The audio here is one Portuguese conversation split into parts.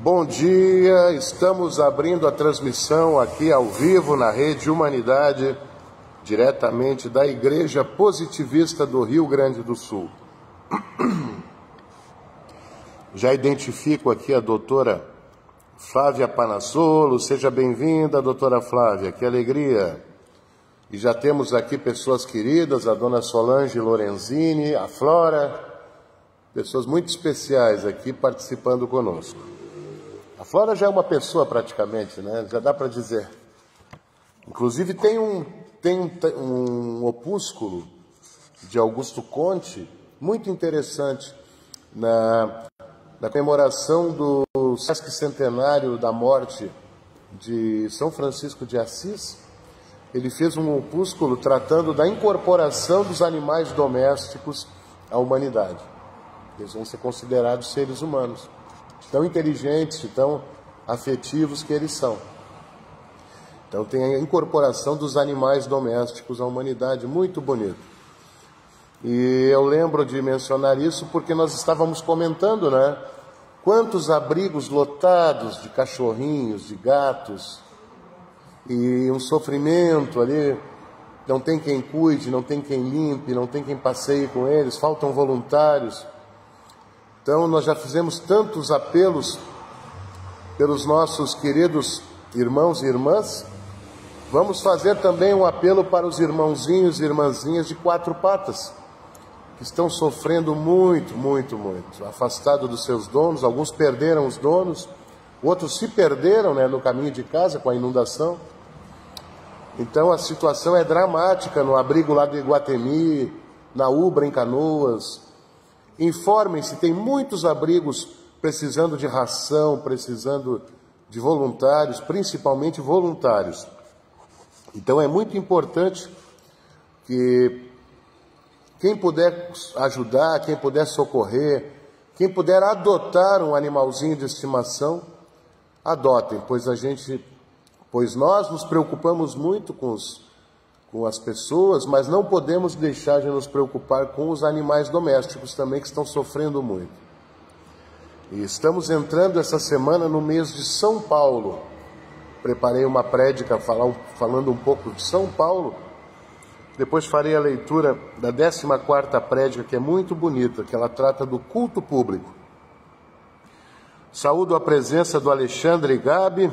Bom dia, estamos abrindo a transmissão aqui ao vivo na Rede Humanidade, diretamente da Igreja Positivista do Rio Grande do Sul. Já identifico aqui a doutora Flávia Panassolo. Seja bem-vinda, doutora Flávia, que alegria. E já temos aqui pessoas queridas, a dona Solange Lorenzini, a Flora, pessoas muito especiais aqui participando conosco. A Flora já é uma pessoa praticamente, né? Já dá para dizer. Inclusive tem um opúsculo de Augusto Conte muito interessante na comemoração do sesquicentenário da morte de São Francisco de Assis. Ele fez um opúsculo tratando da incorporação dos animais domésticos à humanidade. Eles vão ser considerados seres humanos, tão inteligentes, tão afetivos que eles são. Então tem a incorporação dos animais domésticos à humanidade, muito bonito. E eu lembro de mencionar isso porque nós estávamos comentando, né? Quantos abrigos lotados de cachorrinhos, de gatos, e um sofrimento ali, não tem quem cuide, não tem quem limpe, não tem quem passeie com eles, faltam voluntários. Então nós já fizemos tantos apelos pelos nossos queridos irmãos e irmãs. Vamos fazer também um apelo para os irmãozinhos e irmãzinhas de quatro patas, que estão sofrendo muito, afastados dos seus donos. Alguns perderam os donos, outros se perderam, né, no caminho de casa com a inundação. Então a situação é dramática no abrigo lá de Iguatemi, na Ubra, em Canoas. Informem-se, tem muitos abrigos precisando de ração, precisando de voluntários, principalmente voluntários. Então é muito importante que quem puder ajudar, quem puder socorrer, quem puder adotar um animalzinho de estimação, adotem, pois nós nos preocupamos muito com as pessoas, mas não podemos deixar de nos preocupar com os animais domésticos também, que estão sofrendo muito. E estamos entrando essa semana no mês de São Paulo. Preparei uma prédica falando um pouco de São Paulo. Depois farei a leitura da 14ª prédica, que é muito bonita, que ela trata do culto público. Saúdo a presença do Alexandre Gabi,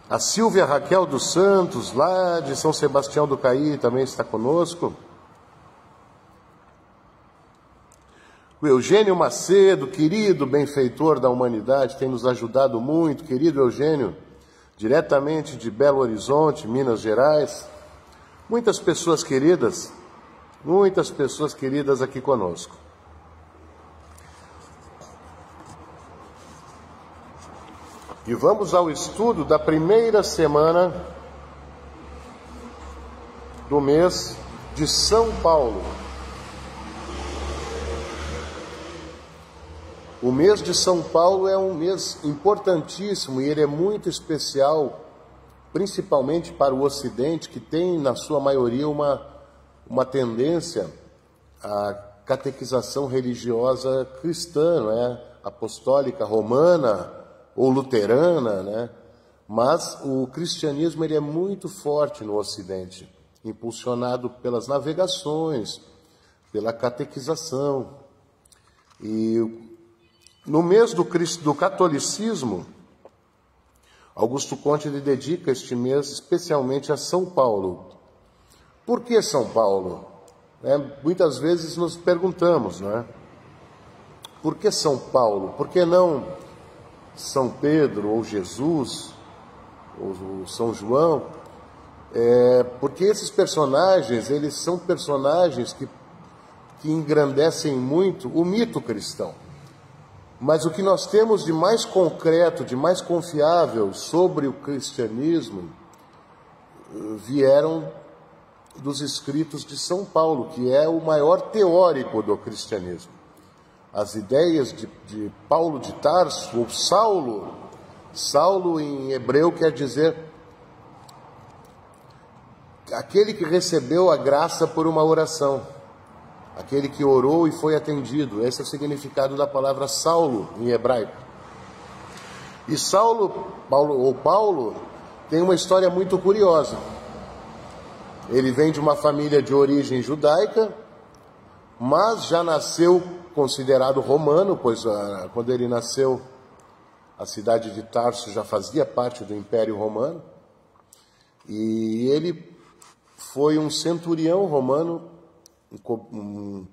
a Silvia Raquel dos Santos, lá de São Sebastião do Caí, também está conosco. O Eugênio Macedo, querido benfeitor da humanidade, tem nos ajudado muito. Querido Eugênio, diretamente de Belo Horizonte, Minas Gerais. Muitas pessoas queridas aqui conosco. E vamos ao estudo da primeira semana do mês de São Paulo. O mês de São Paulo é um mês importantíssimo e ele é muito especial, principalmente para o Ocidente, que tem, na sua maioria, uma tendência à catequização religiosa cristã, né? Apostólica, romana ou luterana, né? Mas o cristianismo ele é muito forte no Ocidente, impulsionado pelas navegações, pela catequização. E no mês do catolicismo, Augusto Conte ele dedica este mês especialmente a São Paulo. Por que São Paulo? Muitas vezes nos perguntamos, não é? Por que São Paulo? Por que não São Pedro ou Jesus ou São João? Porque esses personagens, eles são personagens que engrandecem muito o mito cristão. Mas o que nós temos de mais concreto, de mais confiável sobre o cristianismo, vieram dos escritos de São Paulo, que é o maior teórico do cristianismo. As ideias de Paulo de Tarso, ou Saulo em hebreu quer dizer aquele que recebeu a graça por uma oração. aquele que orou e foi atendido. Esse é o significado da palavra Saulo em hebraico. E Paulo, tem uma história muito curiosa. Ele vem de uma família de origem judaica, mas já nasceu considerado romano, pois quando ele nasceu, a cidade de Tarso já fazia parte do Império Romano. E ele foi um centurião romano, um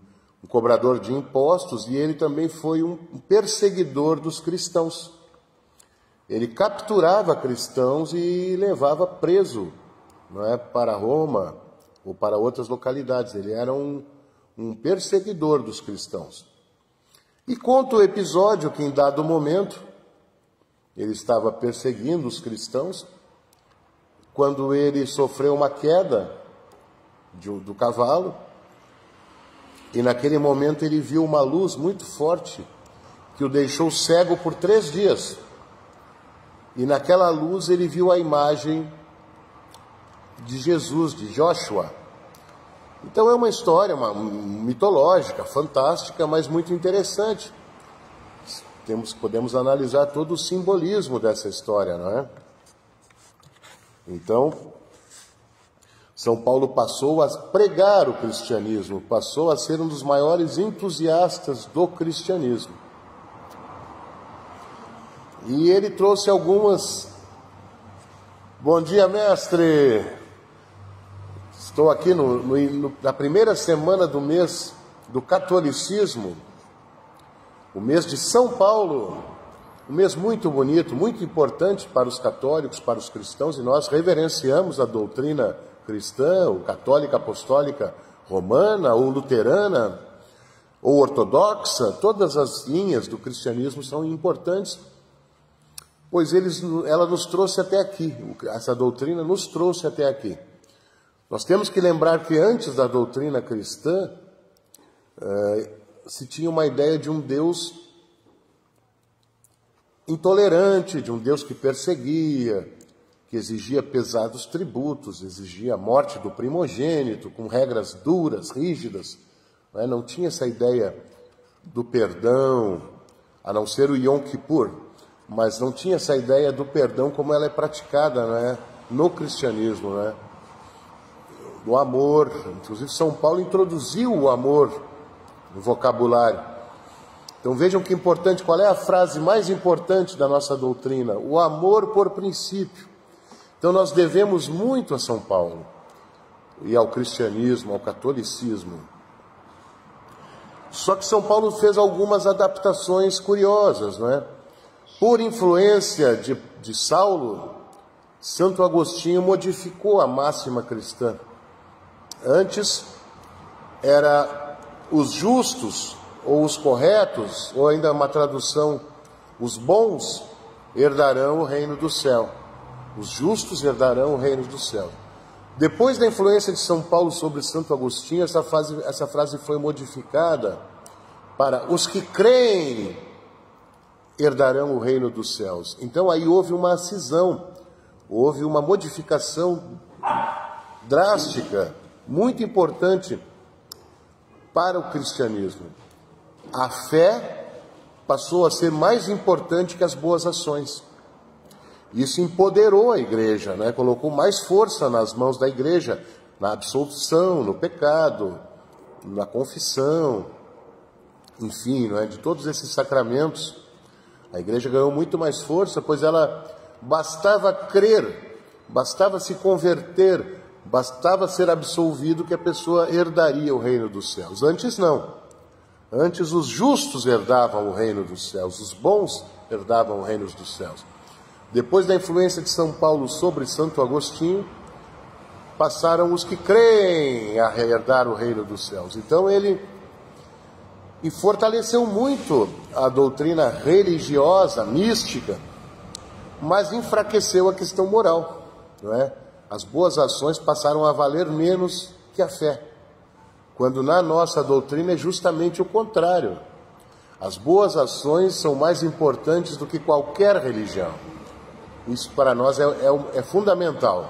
cobrador de impostos, e ele também foi um perseguidor dos cristãos. Ele capturava cristãos e levava preso, não é, para Roma ou para outras localidades. Ele era um perseguidor dos cristãos. E conta o episódio que em dado momento ele estava perseguindo os cristãos, quando ele sofreu uma queda do cavalo, e naquele momento ele viu uma luz muito forte que o deixou cego por 3 dias. E naquela luz ele viu a imagem de Jesus, de Joshua. Então é uma história mitológica, fantástica, mas muito interessante. Podemos analisar todo o simbolismo dessa história, não é? Então, São Paulo passou a pregar o cristianismo, passou a ser um dos maiores entusiastas do cristianismo. E ele trouxe algumas... Bom dia, mestre! Estou aqui na primeira semana do mês do catolicismo, o mês de São Paulo, um mês muito bonito, muito importante para os católicos, para os cristãos, e nós reverenciamos a doutrina cristã, ou católica, apostólica, romana, ou luterana, ou ortodoxa. Todas as linhas do cristianismo são importantes, pois ela nos trouxe até aqui, essa doutrina nos trouxe até aqui. Nós temos que lembrar que antes da doutrina cristã, se tinha uma ideia de um Deus intolerante, de um Deus que perseguia, que exigia pesados tributos, exigia a morte do primogênito, com regras duras, rígidas. Não tinha essa ideia do perdão, a não ser o Yom Kippur, mas não tinha essa ideia do perdão como ela é praticada, no cristianismo, do amor. Inclusive São Paulo introduziu o amor no vocabulário. Então vejam que importante, qual é a frase mais importante da nossa doutrina? O amor por princípio. Então nós devemos muito a São Paulo e ao cristianismo, ao catolicismo. Só que São Paulo fez algumas adaptações curiosas, Por influência de Saulo, Santo Agostinho modificou a máxima cristã. Antes era os justos, ou os corretos, ou ainda uma tradução, os bons herdarão o reino do céu. Os justos herdarão o reino do céu. Depois da influência de São Paulo sobre Santo Agostinho, essa frase foi modificada para os que creem herdarão o reino dos céus. Então aí houve uma cisão, houve uma modificação drástica, muito importante para o cristianismo. A fé passou a ser mais importante que as boas ações. Isso empoderou a igreja, colocou mais força nas mãos da igreja, na absolução, no pecado, na confissão, enfim, de todos esses sacramentos. A igreja ganhou muito mais força, pois ela bastava crer, bastava se converter, bastava ser absolvido que a pessoa herdaria o reino dos céus. Antes não. Antes os justos herdavam o reino dos céus, os bons herdavam o reino dos céus. Depois da influência de São Paulo sobre Santo Agostinho, passaram os que creem a herdar o reino dos céus. Então ele fortaleceu muito a doutrina religiosa, mística, mas enfraqueceu a questão moral, As boas ações passaram a valer menos que a fé, quando na nossa doutrina é justamente o contrário. As boas ações são mais importantes do que qualquer religião. Isso para nós é fundamental.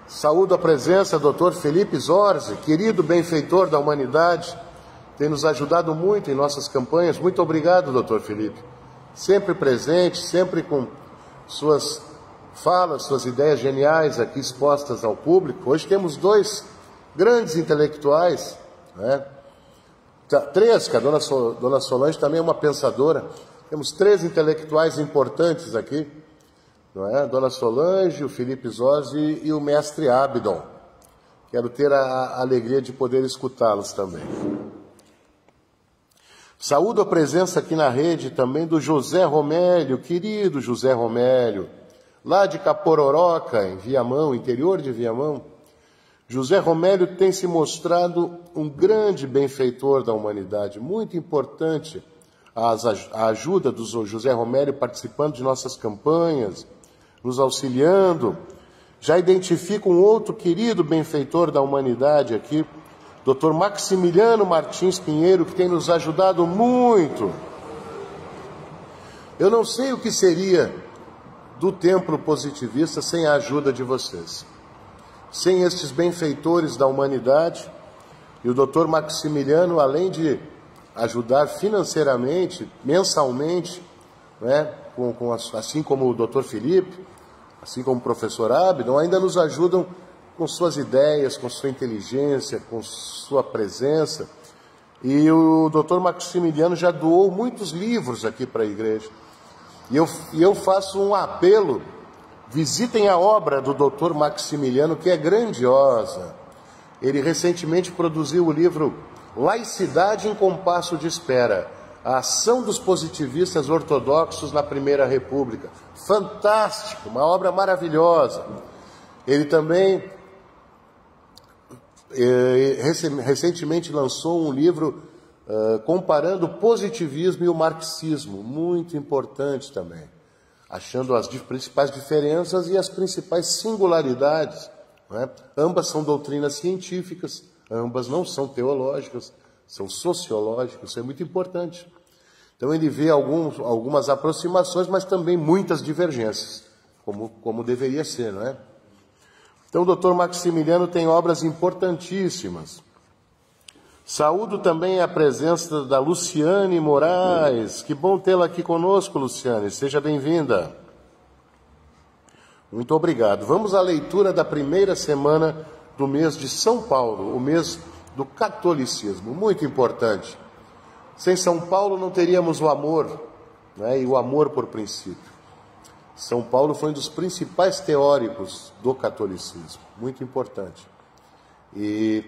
Saúdo a presença do Dr. Felipe Zorzi, querido benfeitor da humanidade, tem nos ajudado muito em nossas campanhas. Muito obrigado, Dr. Felipe. Sempre presente, sempre com suas falas, suas ideias geniais aqui expostas ao público. Hoje temos dois grandes intelectuais, né? Três, que a dona Solange também é uma pensadora. Temos três intelectuais importantes aqui, não é? A dona Solange, o Felipe Zorzi e o mestre Abdon. Quero ter a alegria de poder escutá-los também. Saúdo a presença aqui na rede também do José Romélio, querido José Romélio, lá de Capororoca, em Viamão, interior de Viamão. José Romélio tem se mostrado um grande benfeitor da humanidade, muito importante a ajuda do José Romélio participando de nossas campanhas, nos auxiliando. Já identifico um outro querido benfeitor da humanidade aqui, Dr. Maximiliano Martins Pinheiro, que tem nos ajudado muito. Eu não sei o que seria do templo positivista sem a ajuda de vocês. Sem estes benfeitores da humanidade, e o Dr. Maximiliano, além de ajudar financeiramente, mensalmente, né, assim como o Dr. Felipe, assim como o professor Abdon, ainda nos ajudam com suas ideias, com sua inteligência, com sua presença. E o Dr. Maximiliano já doou muitos livros aqui para a igreja. E eu faço um apelo: visitem a obra do Dr. Maximiliano, que é grandiosa. Ele recentemente produziu o livro Laicidade em Compasso de Espera, a ação dos positivistas ortodoxos na Primeira República. Fantástico, uma obra maravilhosa. Ele também recentemente lançou um livro comparando o positivismo e o marxismo, muito importante também, achando as principais diferenças e as principais singularidades, né? Ambas são doutrinas científicas, ambas não são teológicas, são sociológicas, isso é muito importante. Então ele vê algumas aproximações, mas também muitas divergências, como deveria ser, não é? Então o Dr. Maximiliano tem obras importantíssimas. Saúdo também a presença da Luciane Moraes. Que bom tê-la aqui conosco, Luciane. Seja bem-vinda. Muito obrigado. Vamos à leitura da primeira semana do mês de São Paulo, o mês do catolicismo. Muito importante. Sem São Paulo não teríamos o amor, né? E o amor por princípio. São Paulo foi um dos principais teóricos do catolicismo. Muito importante. E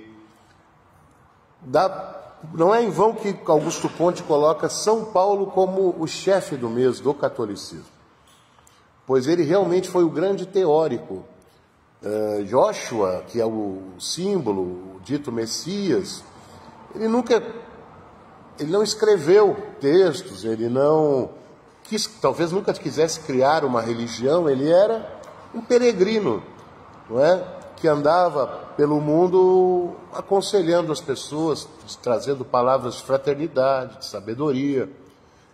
não é em vão que Augusto Conte coloca São Paulo como o chefe do mês do catolicismo, pois ele realmente foi o grande teórico. Joshua, que é o símbolo, o dito Messias, ele não escreveu textos, ele não talvez nunca quisesse criar uma religião, ele era um peregrino, não é? Que andava pelo mundo aconselhando as pessoas, trazendo palavras de fraternidade, de sabedoria.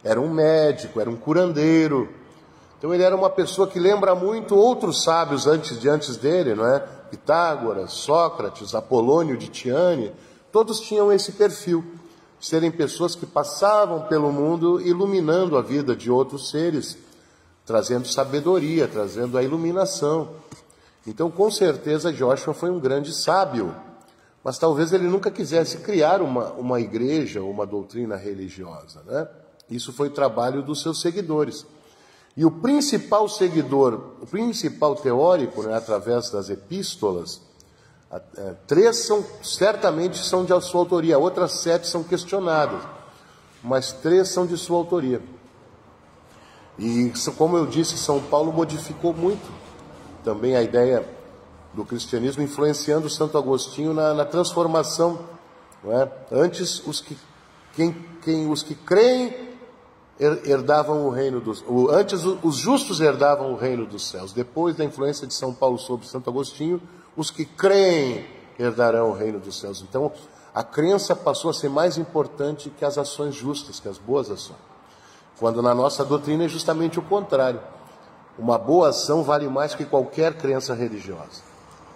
Era um médico, era um curandeiro. Então ele era uma pessoa que lembra muito outros sábios antes dele, não é? Pitágoras, Sócrates, Apolônio de Tiane, todos tinham esse perfil, serem pessoas que passavam pelo mundo iluminando a vida de outros seres, trazendo sabedoria, trazendo a iluminação. Então, com certeza, Joshua foi um grande sábio, mas talvez ele nunca quisesse criar uma igreja ou uma doutrina religiosa, né? Isso foi trabalho dos seus seguidores. E o principal seguidor, o principal teórico, né, através das epístolas, três certamente são de sua autoria, outras 7 são questionadas, mas 3 são de sua autoria. E, como eu disse, São Paulo modificou muito também a ideia do cristianismo, influenciando Santo Agostinho na transformação, não é? Antes, os que creem herdavam o reino dos... Antes, os justos herdavam o reino dos céus. Depois da influência de São Paulo sobre Santo Agostinho, os que creem herdarão o reino dos céus. Então, a crença passou a ser mais importante que as ações justas, que as boas ações. Quando na nossa doutrina é justamente o contrário. Uma boa ação vale mais que qualquer crença religiosa.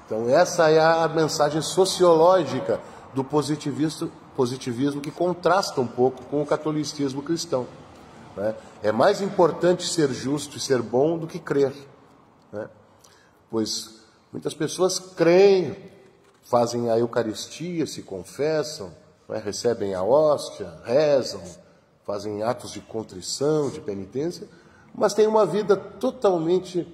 Então essa é a mensagem sociológica do positivismo que contrasta um pouco com o catolicismo cristão, né? É mais importante ser justo e ser bom do que crer, né? Pois muitas pessoas creem, fazem a Eucaristia, se confessam, né? Recebem a hóstia, rezam, fazem atos de contrição, de penitência, mas têm uma vida totalmente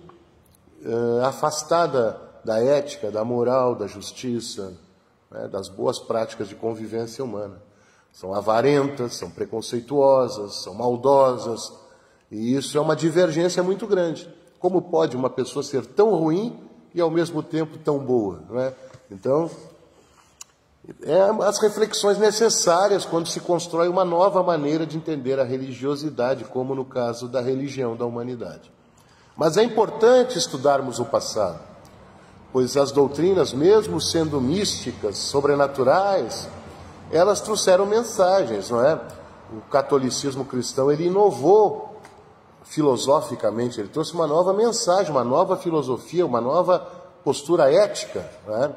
afastada da ética, da moral, da justiça, né, das boas práticas de convivência humana. São avarentas, são preconceituosas, são maldosas, e isso é uma divergência muito grande. Como pode uma pessoa ser tão ruim e ao mesmo tempo tão boa, né? Então, as reflexões necessárias quando se constrói uma nova maneira de entender a religiosidade, como no caso da religião da humanidade. Mas é importante estudarmos o passado, pois as doutrinas, mesmo sendo místicas, sobrenaturais, elas trouxeram mensagens, não é? O catolicismo cristão, ele inovou filosoficamente, ele trouxe uma nova mensagem, uma nova filosofia, uma nova postura ética, não é?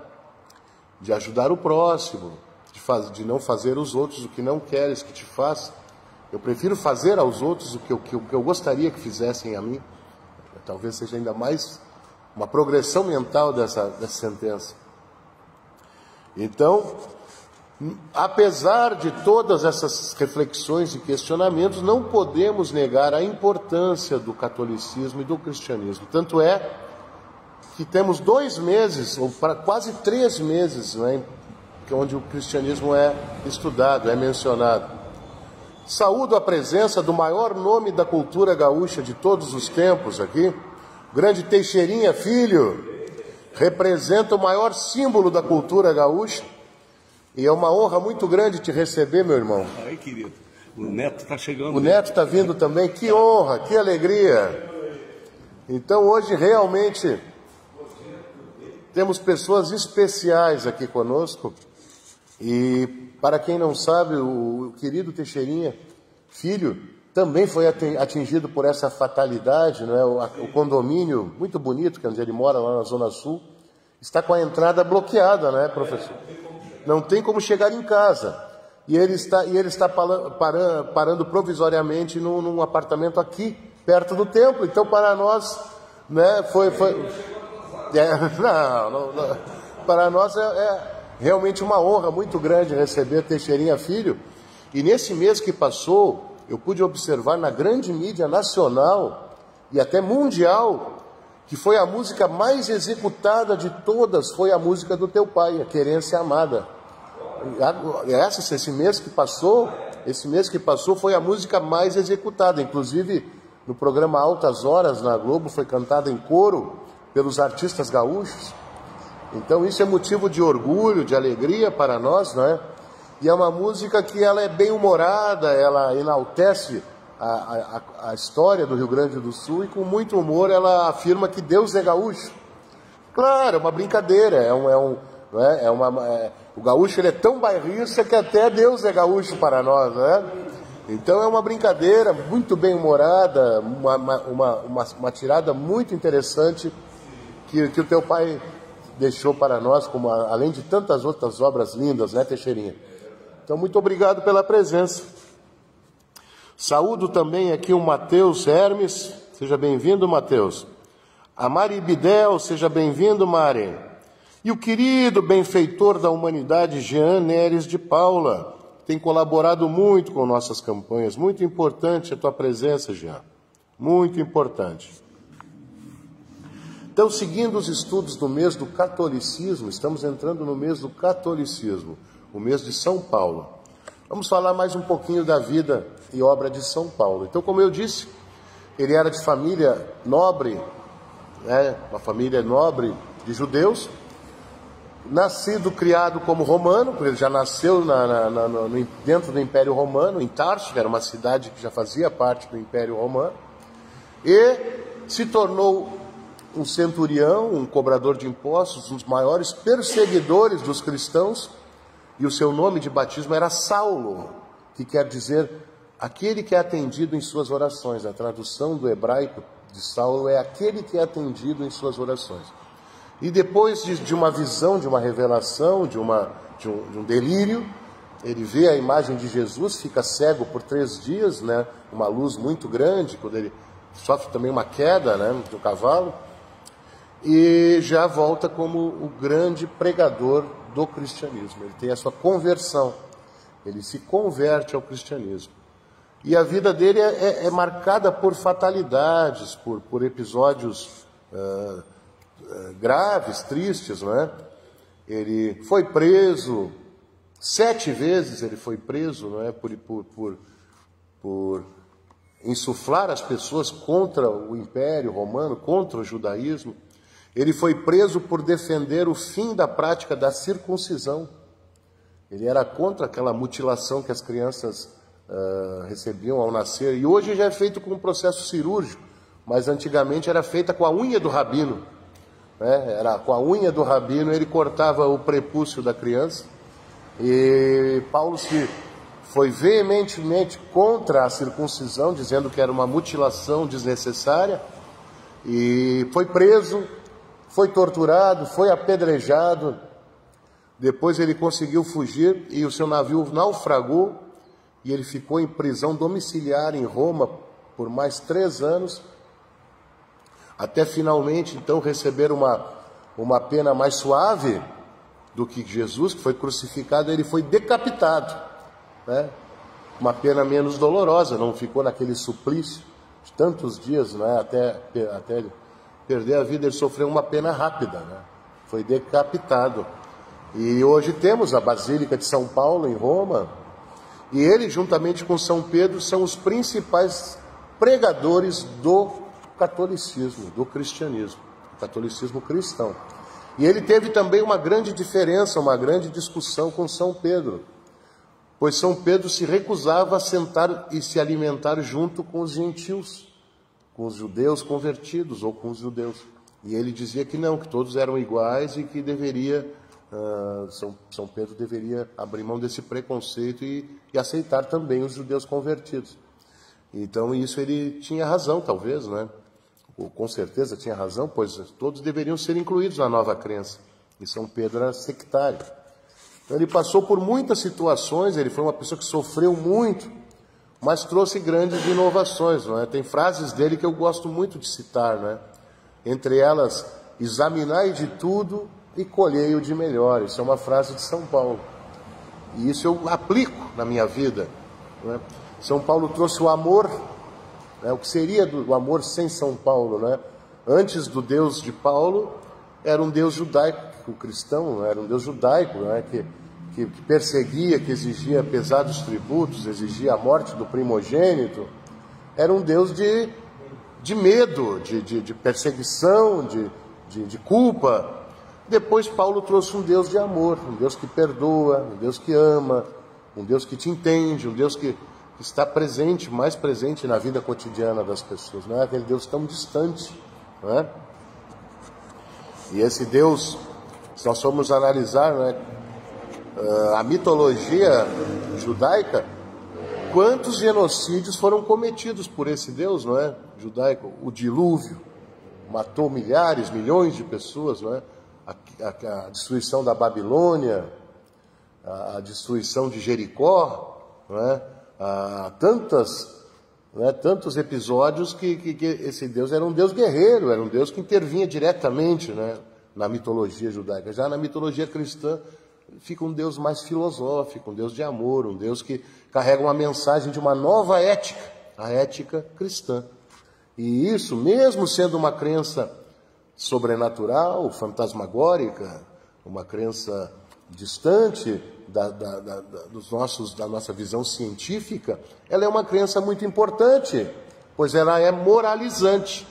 De ajudar o próximo, de não fazer aos outros o que não queres que te faça. Eu prefiro fazer aos outros o que eu gostaria que fizessem a mim. Talvez seja ainda mais uma progressão mental dessa sentença. Então, apesar de todas essas reflexões e questionamentos, não podemos negar a importância do catolicismo e do cristianismo. Tanto é que temos 2 meses, ou quase 3 meses, né, onde o cristianismo é estudado, é mencionado. Saúdo a presença do maior nome da cultura gaúcha de todos os tempos aqui, o grande Teixeirinha Filho, representa o maior símbolo da cultura gaúcha, e é uma honra muito grande te receber, meu irmão. Aí, querido, o Neto está chegando. O Neto está vindo também, que honra, que alegria. Então hoje realmente temos pessoas especiais aqui conosco, e para quem não sabe, o querido Teixeirinha Filho também foi atingido por essa fatalidade, né? O condomínio muito bonito, que é onde ele mora, lá na Zona Sul, está com a entrada bloqueada, né, professor? Não tem como chegar em casa. E ele está parando provisoriamente num apartamento aqui, perto do templo. Então, para nós, né, não. Para nós é realmente uma honra muito grande receber Teixeirinha Filho. E nesse mês que passou, eu pude observar na grande mídia nacional e até mundial que foi a música mais executada de todas, foi a música do teu pai, a Querência Amada. Esse mês que passou foi a música mais executada. Inclusive, no programa Altas Horas, na Globo, foi cantada em coro pelos artistas gaúchos. Então isso é motivo de orgulho, de alegria para nós, não é? E é uma música que ela é bem humorada, ela enaltece a história do Rio Grande do Sul, e com muito humor ela afirma que Deus é gaúcho. Claro, é uma brincadeira, o gaúcho ele é tão bairrista que até Deus é gaúcho para nós, né? Então é uma brincadeira muito bem humorada, uma tirada muito interessante que o teu pai deixou para nós, como além de tantas outras obras lindas, né, Teixeirinha? Então, muito obrigado pela presença. Saúdo também aqui o Matheus Hermes, seja bem-vindo, Matheus. A Mari Bidel, seja bem-vindo, Mari. E o querido benfeitor da humanidade, Jean Neres de Paula, tem colaborado muito com nossas campanhas. Muito importante a tua presença, Jean. Muito importante. Então, seguindo os estudos do mês do catolicismo, estamos entrando no mês do catolicismo, o mês de São Paulo. Vamos falar mais um pouquinho da vida e obra de São Paulo. Então, como eu disse, ele era de família nobre, né, uma família nobre de judeus, nascido, criado como romano, porque ele já nasceu dentro do Império Romano, em Tarso, que era uma cidade que já fazia parte do Império Romano, e se tornou um centurião, um cobrador de impostos, um dos maiores perseguidores dos cristãos, e o seu nome de batismo era Saulo, que quer dizer aquele que é atendido em suas orações. A tradução do hebraico de Saulo é aquele que é atendido em suas orações. E depois de uma visão, de uma revelação, de um delírio, ele vê a imagem de Jesus, fica cego por 3 dias, né? Uma luz muito grande, quando ele sofre também uma queda, né, do cavalo, e já volta como o grande pregador do cristianismo. Ele tem a sua conversão, ele se converte ao cristianismo. E a vida dele é marcada por fatalidades, por episódios graves, tristes, não é? Ele foi preso, 7 vezes ele foi preso, não é? Por insuflar as pessoas contra o Império Romano, contra o judaísmo. Ele foi preso por defender o fim da prática da circuncisão. Ele era contra aquela mutilação que as crianças recebiam ao nascer. E hoje já é feito com um processo cirúrgico, mas antigamente era feita com a unha do rabino. Era com a unha do rabino, ele cortava o prepúcio da criança. E Paulo foi veementemente contra a circuncisão, dizendo que era uma mutilação desnecessária, e foi preso, foi torturado, foi apedrejado. Depois ele conseguiu fugir e o seu navio naufragou, e ele ficou em prisão domiciliar em Roma por mais 3 anos, até finalmente então receber uma pena mais suave do que Jesus, que foi crucificado. Ele foi decapitado, né? Uma pena menos dolorosa, não ficou naquele suplício de tantos dias, né? Até ele perder a vida. Ele sofreu uma pena rápida, né? Foi decapitado. E hoje temos a Basílica de São Paulo em Roma, e ele, juntamente com São Pedro, são os principais pregadores do catolicismo, do cristianismo, do catolicismo cristão. E ele teve também uma grande diferença, uma grande discussão com São Pedro, pois São Pedro se recusava a sentar e se alimentar junto com os gentios, com os judeus convertidos ou com os judeus. E ele dizia que não, que todos eram iguais e que São Pedro deveria abrir mão desse preconceito e aceitar também os judeus convertidos. Então isso ele tinha razão, talvez, né? Ou com certeza tinha razão, pois todos deveriam ser incluídos na nova crença. E São Pedro era sectário. Então ele passou por muitas situações, ele foi uma pessoa que sofreu muito, mas trouxe grandes inovações, não é? Tem frases dele que eu gosto muito de citar, né? Entre elas, examinai de tudo e colhei o de melhor. Isso é uma frase de São Paulo. E isso eu aplico na minha vida, não é? São Paulo trouxe o amor, né? O que seria o amor sem São Paulo, né? Antes do Deus de Paulo, era um Deus judaico cristão, era um Deus judaico, né? que perseguia, que exigia pesados tributos, exigia a morte do primogênito. Era um Deus de medo, de perseguição, de culpa. Depois Paulo trouxe um Deus de amor, um Deus que perdoa, um Deus que ama, um Deus que te entende, um Deus que está presente, mais presente na vida cotidiana das pessoas. Não é aquele Deus tão distante, não é? E esse Deus, se nós formos analisar, né, a mitologia judaica, quantos genocídios foram cometidos por esse Deus, não é? Judaico, o dilúvio matou milhares, milhões de pessoas, não é? A destruição da Babilônia, a destruição de Jericó, não é? Tantos episódios que esse Deus era um Deus guerreiro, era um Deus que intervinha diretamente, né, na mitologia judaica. Já na mitologia cristã fica um Deus mais filosófico, um Deus de amor, um Deus que carrega uma mensagem de uma nova ética, a ética cristã. E isso, mesmo sendo uma crença sobrenatural, fantasmagórica, uma crença distante da nossa visão científica, ela é uma crença muito importante, pois ela é moralizante.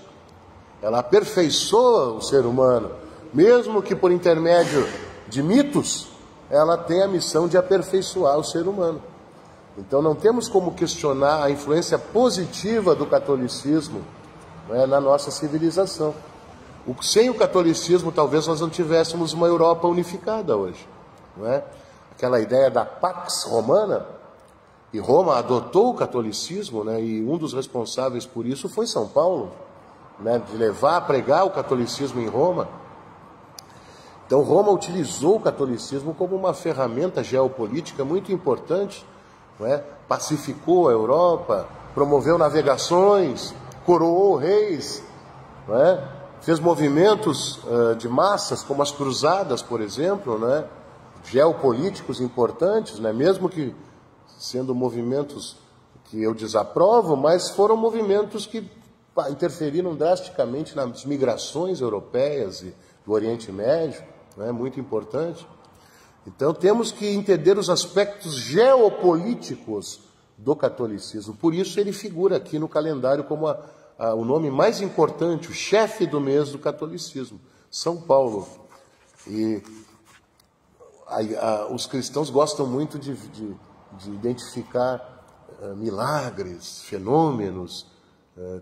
Ela aperfeiçoa o ser humano, mesmo que por intermédio de mitos, ela tem a missão de aperfeiçoar o ser humano. Então não temos como questionar a influência positiva do catolicismo, né, na nossa civilização. Sem o catolicismo, talvez nós não tivéssemos uma Europa unificada hoje, não é? Aquela ideia da Pax Romana, e Roma adotou o catolicismo, né? E um dos responsáveis por isso foi São Paulo, né? De levar a pregar o catolicismo em Roma. Então Roma utilizou o catolicismo como uma ferramenta geopolítica muito importante, não é? Pacificou a Europa, promoveu navegações, coroou reis, não é? Fez movimentos de massas, como as cruzadas, por exemplo, não é? Geopolíticos importantes, não é? Mesmo que sendo movimentos que eu desaprovo, mas foram movimentos que interferiram drasticamente nas migrações europeias e do Oriente Médio, não é? Muito importante. Então temos que entender os aspectos geopolíticos do catolicismo. Por isso ele figura aqui no calendário como o nome mais importante, o chefe do mês do catolicismo, São Paulo. E os cristãos gostam muito de identificar milagres, fenômenos,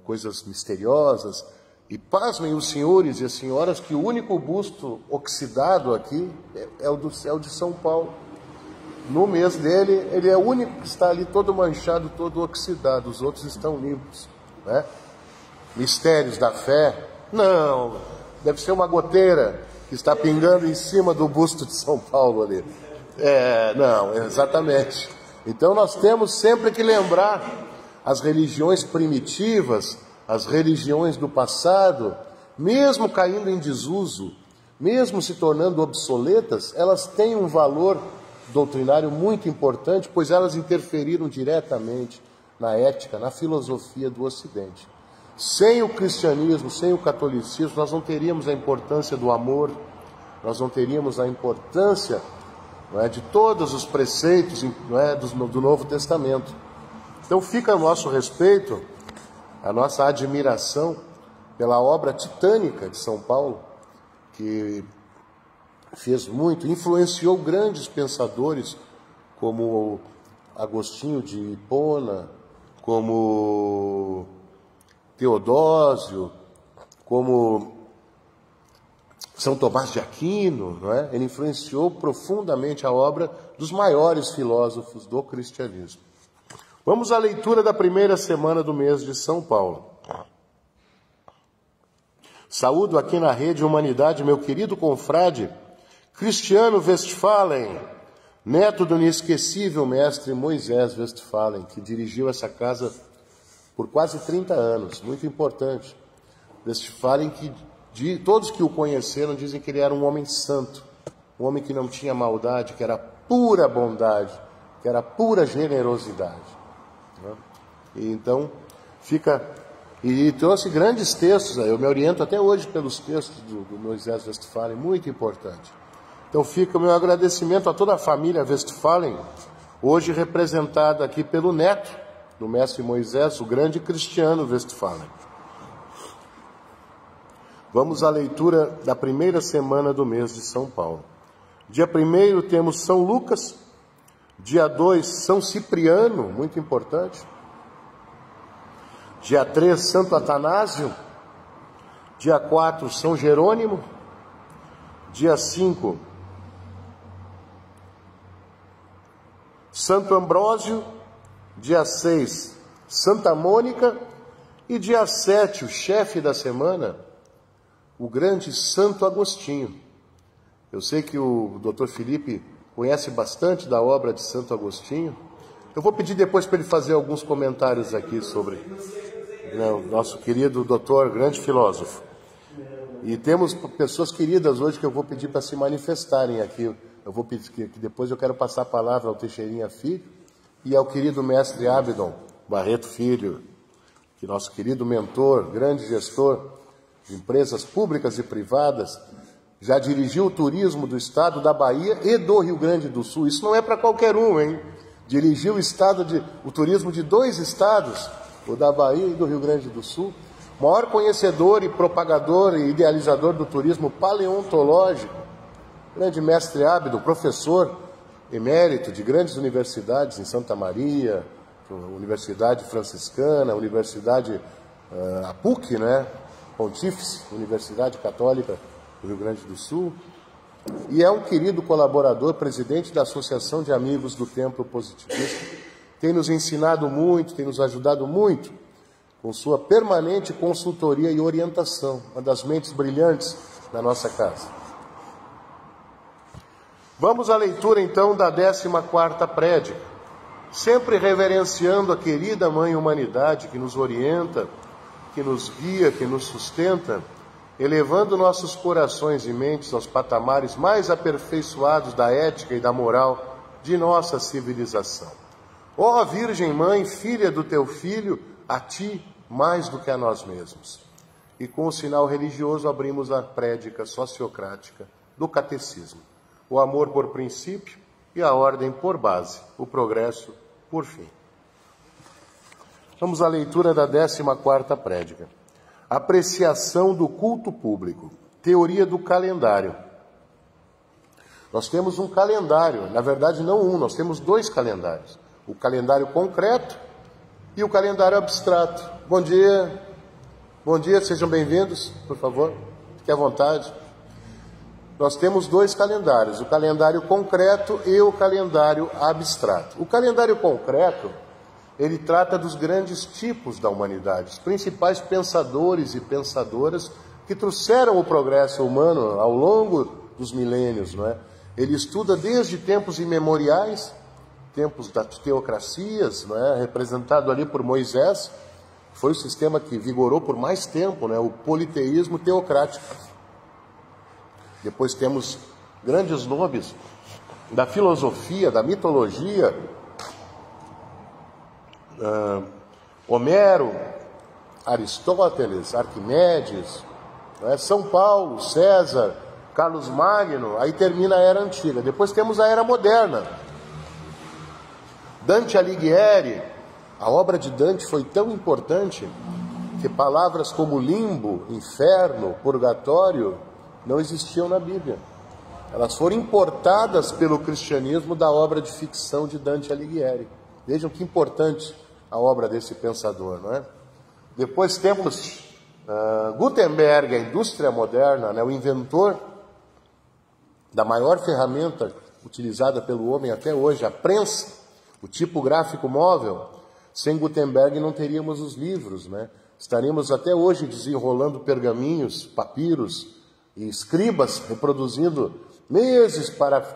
coisas misteriosas. E pasmem os senhores e as senhoras que o único busto oxidado aqui é o de São Paulo. No mês dele, ele é o único que está ali todo manchado, todo oxidado. Os outros estão limpos, né? Mistérios da fé? Não, deve ser uma goteira que está pingando em cima do busto de São Paulo ali. Não, exatamente. Então nós temos sempre que lembrar as religiões primitivas, as religiões do passado, mesmo caindo em desuso, mesmo se tornando obsoletas, elas têm um valor doutrinário muito importante, pois elas interferiram diretamente na ética, na filosofia do Ocidente. Sem o cristianismo, sem o catolicismo, nós não teríamos a importância do amor, nós não teríamos a importância, não é, de todos os preceitos, não é, do Novo Testamento. Então fica a nosso respeito, a nossa admiração pela obra titânica de São Paulo, que fez muito, influenciou grandes pensadores como Agostinho de Hipona, como Teodósio, como São Tomás de Aquino, não é? Ele influenciou profundamente a obra dos maiores filósofos do cristianismo. Vamos à leitura da primeira semana do mês de São Paulo. Saúdo aqui na Rede Humanidade meu querido confrade Cristiano Westphalen, neto do inesquecível mestre Moisés Westphalen, que dirigiu essa casa por quase 30 anos, muito importante. Westphalen, que todos que o conheceram dizem que ele era um homem santo, um homem que não tinha maldade, que era pura bondade, que era pura generosidade. E então e trouxe grandes textos, eu me oriento até hoje pelos textos do Moisés Westphalen, muito importante. Então fica o meu agradecimento a toda a família Westphalen, hoje representada aqui pelo neto do mestre Moisés, o grande Cristiano Westphalen. Vamos à leitura da primeira semana do mês de São Paulo. Dia 1º temos São Lucas, dia 2 São Cipriano, muito importante. Dia 3, Santo Atanásio. Dia 4, São Jerônimo. Dia 5, Santo Ambrósio. Dia 6, Santa Mônica. E dia 7, o chefe da semana, o grande Santo Agostinho. Eu sei que o Dr. Felipe conhece bastante da obra de Santo Agostinho. Eu vou pedir depois para ele fazer alguns comentários aqui sobre o nosso querido doutor, grande filósofo. E temos pessoas queridas hoje que eu vou pedir para se manifestarem aqui. Eu vou pedir que depois eu quero passar a palavra ao Teixeirinha Filho e ao querido mestre Abdon Barreto Filho, que nosso querido mentor, grande gestor de empresas públicas e privadas, já dirigiu o turismo do estado da Bahia e do Rio Grande do Sul. Isso não é para qualquer um, hein? Dirigiu o turismo de 2 estados, o da Bahia e do Rio Grande do Sul. Maior conhecedor e propagador e idealizador do turismo paleontológico. Grande mestre Abdo, professor emérito de grandes universidades em Santa Maria, Universidade Franciscana, Universidade, a PUC, né? Pontífice, Universidade Católica do Rio Grande do Sul. E é um querido colaborador, presidente da Associação de Amigos do Templo Positivista. Tem nos ensinado muito, tem nos ajudado muito com sua permanente consultoria e orientação, uma das mentes brilhantes da nossa casa. Vamos à leitura então da 14ª prédica, sempre reverenciando a querida Mãe Humanidade que nos orienta, que nos guia, que nos sustenta, elevando nossos corações e mentes aos patamares mais aperfeiçoados da ética e da moral de nossa civilização. Ó Virgem Mãe, filha do teu Filho, a ti mais do que a nós mesmos. E com o sinal religioso abrimos a prédica sociocrática do Catecismo. O amor por princípio e a ordem por base, o progresso por fim. Vamos à leitura da 14ª prédica. Apreciação do culto público, teoria do calendário. Nós temos um calendário, na verdade não um, nós temos dois calendários. O calendário concreto e o calendário abstrato. Bom dia, sejam bem-vindos, por favor, fique à vontade. Nós temos dois calendários, o calendário concreto e o calendário abstrato. O calendário concreto, ele trata dos grandes tipos da humanidade, os principais pensadores e pensadoras que trouxeram o progresso humano ao longo dos milênios, não é? Ele estuda desde tempos imemoriais, tempos das teocracias, não é? Representado ali por Moisés, foi o sistema que vigorou por mais tempo, né? O politeísmo teocrático. Depois temos grandes nomes da filosofia, da mitologia, Homero, Aristóteles, Arquimedes, né? São Paulo, César, Carlos Magno, aí termina a Era Antiga. Depois temos a Era Moderna. Dante Alighieri, a obra de Dante foi tão importante que palavras como limbo, inferno, purgatório não existiam na Bíblia. Elas foram importadas pelo cristianismo da obra de ficção de Dante Alighieri. Vejam que importante a obra desse pensador, não é? Depois temos Gutenberg, a indústria moderna, né? O inventor da maior ferramenta utilizada pelo homem até hoje, a prensa, o tipo gráfico móvel. Sem Gutenberg não teríamos os livros, né? Estaríamos até hoje desenrolando pergaminhos, papiros e escribas reproduzindo meses para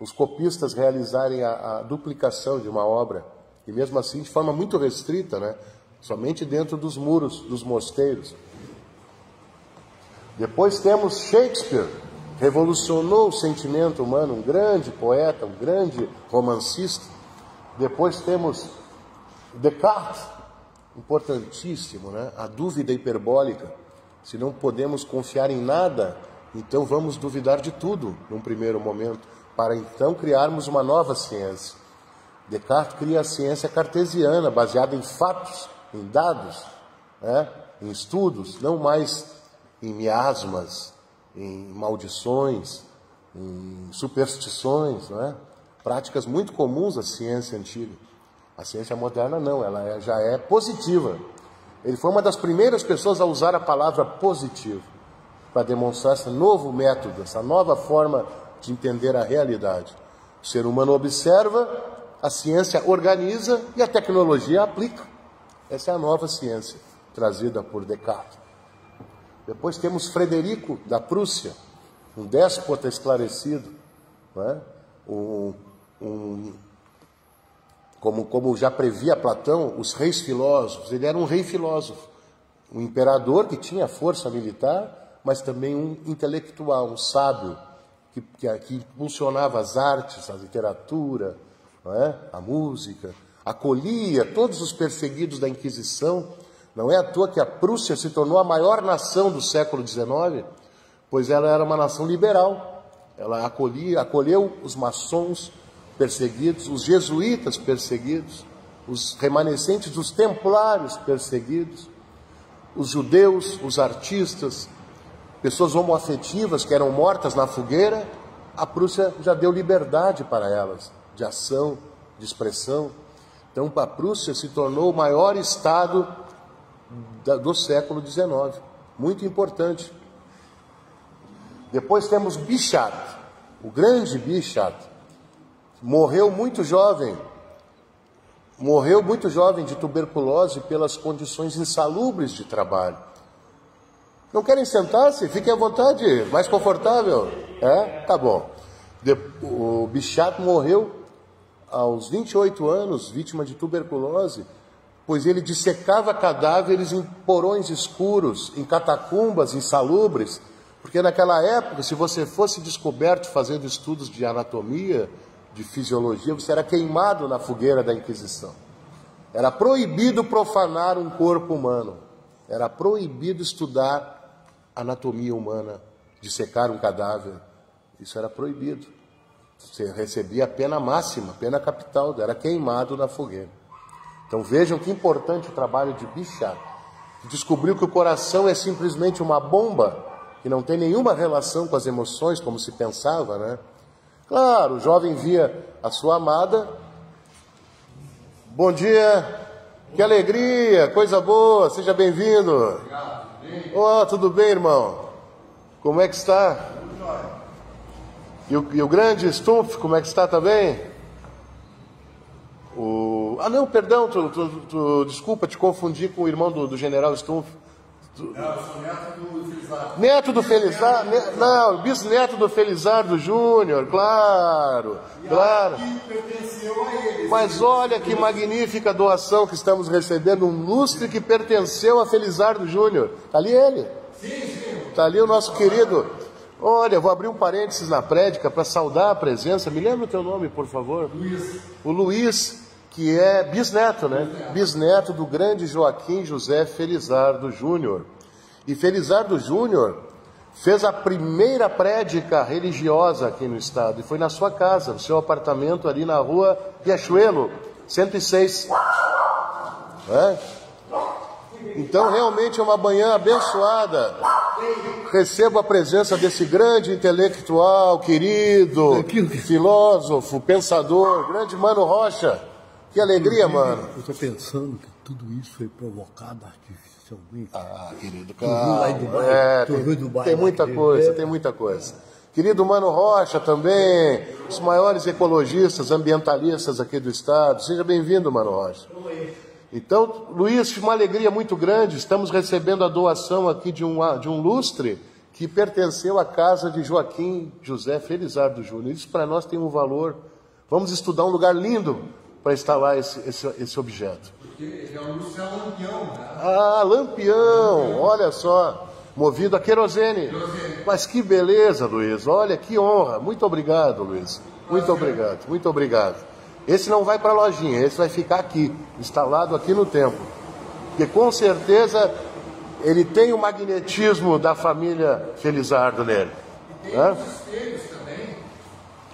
os copistas realizarem a duplicação de uma obra. E mesmo assim de forma muito restrita, né? Somente dentro dos muros dos mosteiros. Depois temos Shakespeare, revolucionou o sentimento humano, um grande poeta, um grande romancista. Depois temos Descartes, importantíssimo, né? A dúvida hiperbólica. Se não podemos confiar em nada, então vamos duvidar de tudo num primeiro momento, para então criarmos uma nova ciência. Descartes cria a ciência cartesiana, baseada em fatos, em dados, né? Em estudos, não mais em miasmas, em maldições, em superstições, né? Práticas muito comuns à ciência antiga. A ciência moderna não, ela já é positiva. Ele foi uma das primeiras pessoas a usar a palavra positivo para demonstrar esse novo método, essa nova forma de entender a realidade. O ser humano observa, a ciência organiza e a tecnologia aplica. Essa é a nova ciência trazida por Descartes. Depois temos Frederico da Prússia, um déspota esclarecido, né? Como já previa Platão, os reis filósofos. Ele era um rei filósofo, um imperador que tinha força militar, mas também um intelectual, um sábio, que impulsionava as artes, a literatura, não é? A música, acolhia todos os perseguidos da Inquisição. Não é à toa que a Prússia se tornou a maior nação do século XIX, pois ela era uma nação liberal. Ela acolheu os maçons perseguidos, os jesuítas perseguidos, os remanescentes dos templários perseguidos, os judeus, os artistas, pessoas homoafetivas que eram mortas na fogueira. A Prússia já deu liberdade para elas, de ação, de expressão. Então a Prússia se tornou o maior estado do século XIX, muito importante. Depois temos Bichat, o grande Bichat, morreu muito jovem de tuberculose pelas condições insalubres de trabalho. Não querem sentar-se? Fiquem à vontade, mais confortável. É? Tá bom. O Bichat morreu aos 28 anos, vítima de tuberculose, pois ele dissecava cadáveres em porões escuros, em catacumbas insalubres, porque naquela época, se você fosse descoberto fazendo estudos de anatomia, de fisiologia, você era queimado na fogueira da Inquisição. Era proibido profanar um corpo humano, era proibido estudar anatomia humana, dissecar um cadáver, isso era proibido. Você recebia a pena máxima, a pena capital, era queimado na fogueira. Então vejam que importante o trabalho de Bichat, que descobriu que o coração é simplesmente uma bomba, que não tem nenhuma relação com as emoções, como se pensava, né? Claro, o jovem via a sua amada. Bom dia, que alegria, coisa boa, seja bem-vindo. Obrigado, tudo bem? Oh, tudo bem, irmão? Como é que está? Tudo jóia. E o grande Stumpf, como é que está também? Ah, não, perdão, desculpa, te confundi com o irmão do general Stumpf. Não, eu sou neto do Felizardo. Neto do Felizardo? Não, bisneto do Felizardo Júnior, claro, claro. Que pertenceu a ele. Mas olha que magnífica doação que estamos recebendo, um lustre que pertenceu a Felizardo Júnior. Está ali ele? Sim. Está ali o nosso querido. Olha, vou abrir um parênteses na prédica para saudar a presença. Me lembra o teu nome, por favor? Luiz. O Luiz, que é bisneto, né? Bisneto do grande Joaquim José Felizardo Júnior. E Felizardo Júnior fez a primeira prédica religiosa aqui no estado. E foi na sua casa, no seu apartamento ali na rua Riachuelo, 106. Então realmente é uma manhã abençoada. Recebo a presença desse grande intelectual, querido, filósofo, pensador, grande Mano Rocha. Que alegria, mano. Eu estou pensando que tudo isso foi provocado artificialmente. Ah, querido, Tu viu lá em Dubai? Tem muita coisa, tem muita coisa. Querido Mano Rocha também, os maiores ecologistas, ambientalistas aqui do estado. Seja bem-vindo, Mano Rocha. Então, Luiz, uma alegria muito grande, estamos recebendo a doação aqui de um lustre que pertenceu à casa de Joaquim José Felizardo Júnior. Isso para nós tem um valor. Vamos estudar um lugar lindo para instalar esse objeto. Porque ele é um lustre a lampião, né? Ah, lampião, olha só, movido a querosene. Mas que beleza, Luiz, olha que honra. Muito obrigado, Luiz. Muito obrigado, muito obrigado. Esse não vai para a lojinha, esse vai ficar aqui, instalado aqui no templo. Porque com certeza ele tem o magnetismo da família Felizardo nele. E tem uns espelhos também,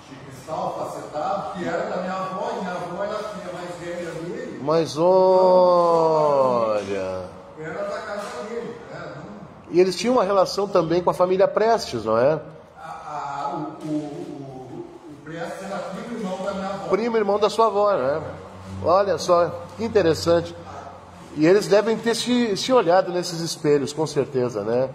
de cristal facetado, que era da minha avó, e minha avó era a filha mais velha dele. Mas olha... Era da casa dele, né? E eles tinham uma relação também com a família Prestes, não é? O Prestes era primo irmão da minha avó. Primo irmão da sua avó, né? Olha só, que interessante. E eles devem ter se olhado nesses espelhos, com certeza, né?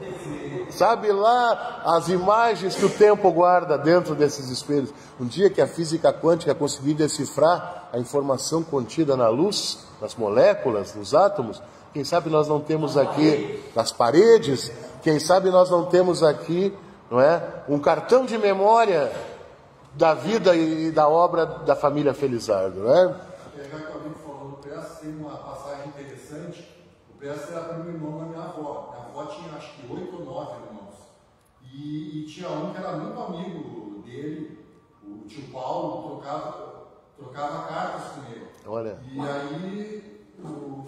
Sabe lá as imagens que o tempo guarda dentro desses espelhos? Um dia que a física quântica conseguir decifrar a informação contida na luz, nas moléculas, nos átomos, quem sabe nós não temos aqui nas paredes, quem sabe nós não temos aqui, não é, um cartão de memória da vida e da obra da família Felizardo, não é? Já que alguém falou do Prestes, tem uma passagem interessante. O Prestes era primo irmão da minha avó. Minha avó tinha acho que 8 ou 9 irmãos. E tinha um que era muito amigo dele, o tio Paulo, trocava cartas com ele. Olha. E aí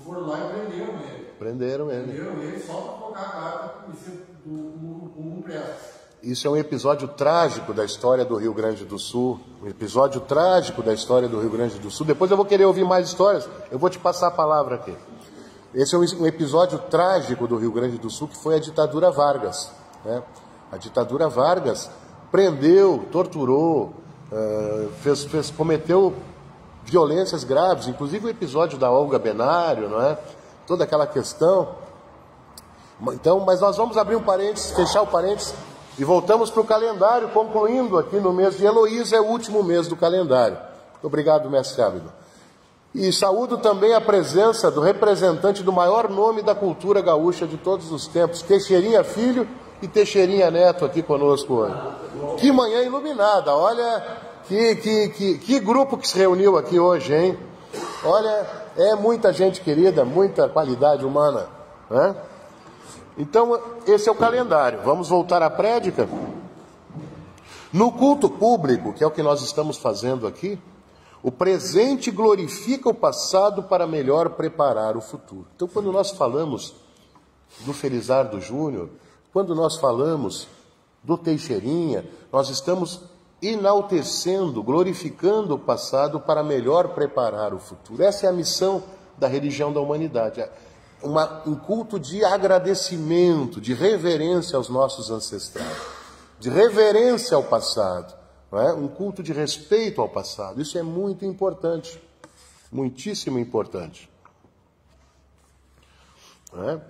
foram lá e prenderam ele. Prenderam ele. Prenderam ele só para trocar a carta com um Prestes. Isso é um episódio trágico da história do Rio Grande do Sul. Um episódio trágico da história do Rio Grande do Sul. Depois eu vou querer ouvir mais histórias. Eu vou te passar a palavra aqui. Esse é um episódio trágico do Rio Grande do Sul, que foi a ditadura Vargas, né? A ditadura Vargas prendeu, torturou, cometeu violências graves, inclusive o episódio da Olga Benário, não é? Toda aquela questão. Então, mas nós vamos abrir um parênteses, fechar o parênteses e voltamos para o calendário, concluindo aqui no mês de Heloísa, é o último mês do calendário. Muito obrigado, mestre Ábido. E saúdo também a presença do representante do maior nome da cultura gaúcha de todos os tempos, Teixeirinha Filho, E Teixeirinha Neto aqui conosco hoje. Que manhã iluminada, olha que grupo que se reuniu aqui hoje, hein? Olha, é muita gente querida, muita qualidade humana, né? Então, esse é o calendário. Vamos voltar à prédica? No culto público, que é o que nós estamos fazendo aqui, o presente glorifica o passado para melhor preparar o futuro. Então, quando nós falamos do Felizardo Júnior, quando nós falamos do Teixeirinha, nós estamos enaltecendo, glorificando o passado para melhor preparar o futuro. Essa é a missão da religião da humanidade. Um culto de agradecimento, de reverência aos nossos ancestrais, de reverência ao passado, não é? Um culto de respeito ao passado. Isso é muito importante, muitíssimo importante. Não é?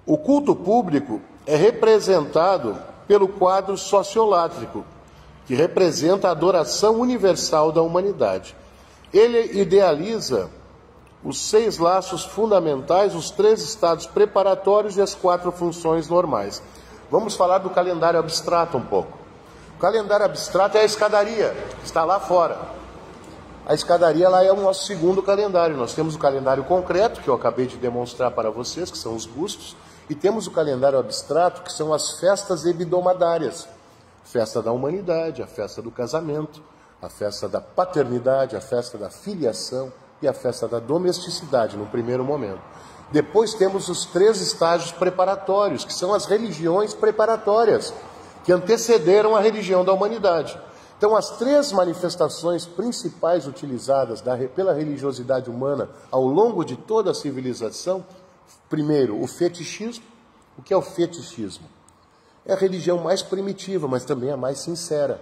O culto público é representado pelo quadro sociolátrico, que representa a adoração universal da humanidade. Ele idealiza os 6 laços fundamentais, os 3 estados preparatórios e as 4 funções normais. Vamos falar do calendário abstrato um pouco. O calendário abstrato é a escadaria, que está lá fora. A escadaria lá é o nosso segundo calendário. Nós temos o calendário concreto, que eu acabei de demonstrar para vocês, que são os bustos, e temos o calendário abstrato, que são as festas hebdomadárias. Festa da humanidade, a festa do casamento, a festa da paternidade, a festa da filiação e a festa da domesticidade, no primeiro momento. Depois temos os 3 estágios preparatórios, que são as religiões preparatórias, que antecederam a religião da humanidade. Então, as 3 manifestações principais utilizadas pela religiosidade humana ao longo de toda a civilização: primeiro, o fetichismo. O que é o fetichismo? É a religião mais primitiva, mas também a mais sincera,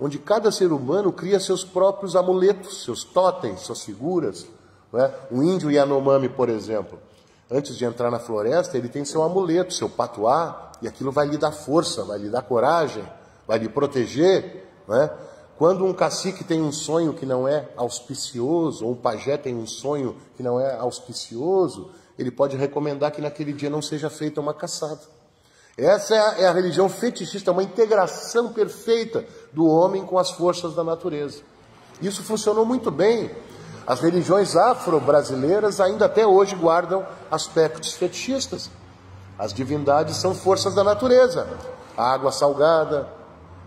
onde cada ser humano cria seus próprios amuletos, seus totens, suas figuras. Não é? O índio Yanomami, por exemplo, antes de entrar na floresta, ele tem seu amuleto, seu patuá, e aquilo vai lhe dar força, vai lhe dar coragem, vai lhe proteger. Não é? Quando um cacique tem um sonho que não é auspicioso, ou um pajé tem um sonho que não é auspicioso, ele pode recomendar que naquele dia não seja feita uma caçada. Essa é a religião fetichista, uma integração perfeita do homem com as forças da natureza. Isso funcionou muito bem. As religiões afro-brasileiras ainda até hoje guardam aspectos fetichistas. As divindades são forças da natureza. A água salgada,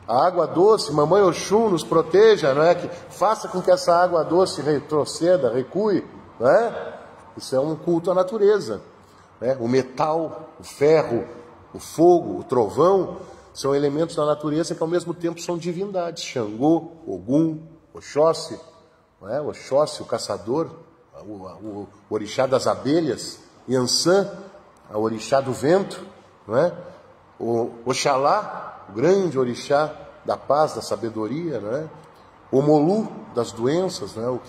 a água doce, Mamãe Oxum nos proteja, não é? Que faça com que essa água doce retroceda, recue, não é? Isso é um culto à natureza, né? O metal, o ferro, o fogo, o trovão, são elementos da natureza que ao mesmo tempo são divindades. Xangô, Ogum, Oxóssi, não é? Oxóssi, o caçador, o orixá das abelhas, Iansã, a orixá do vento, não é? O Oxalá, o grande orixá da paz, da sabedoria, não é? O Molu, das doenças, não é? O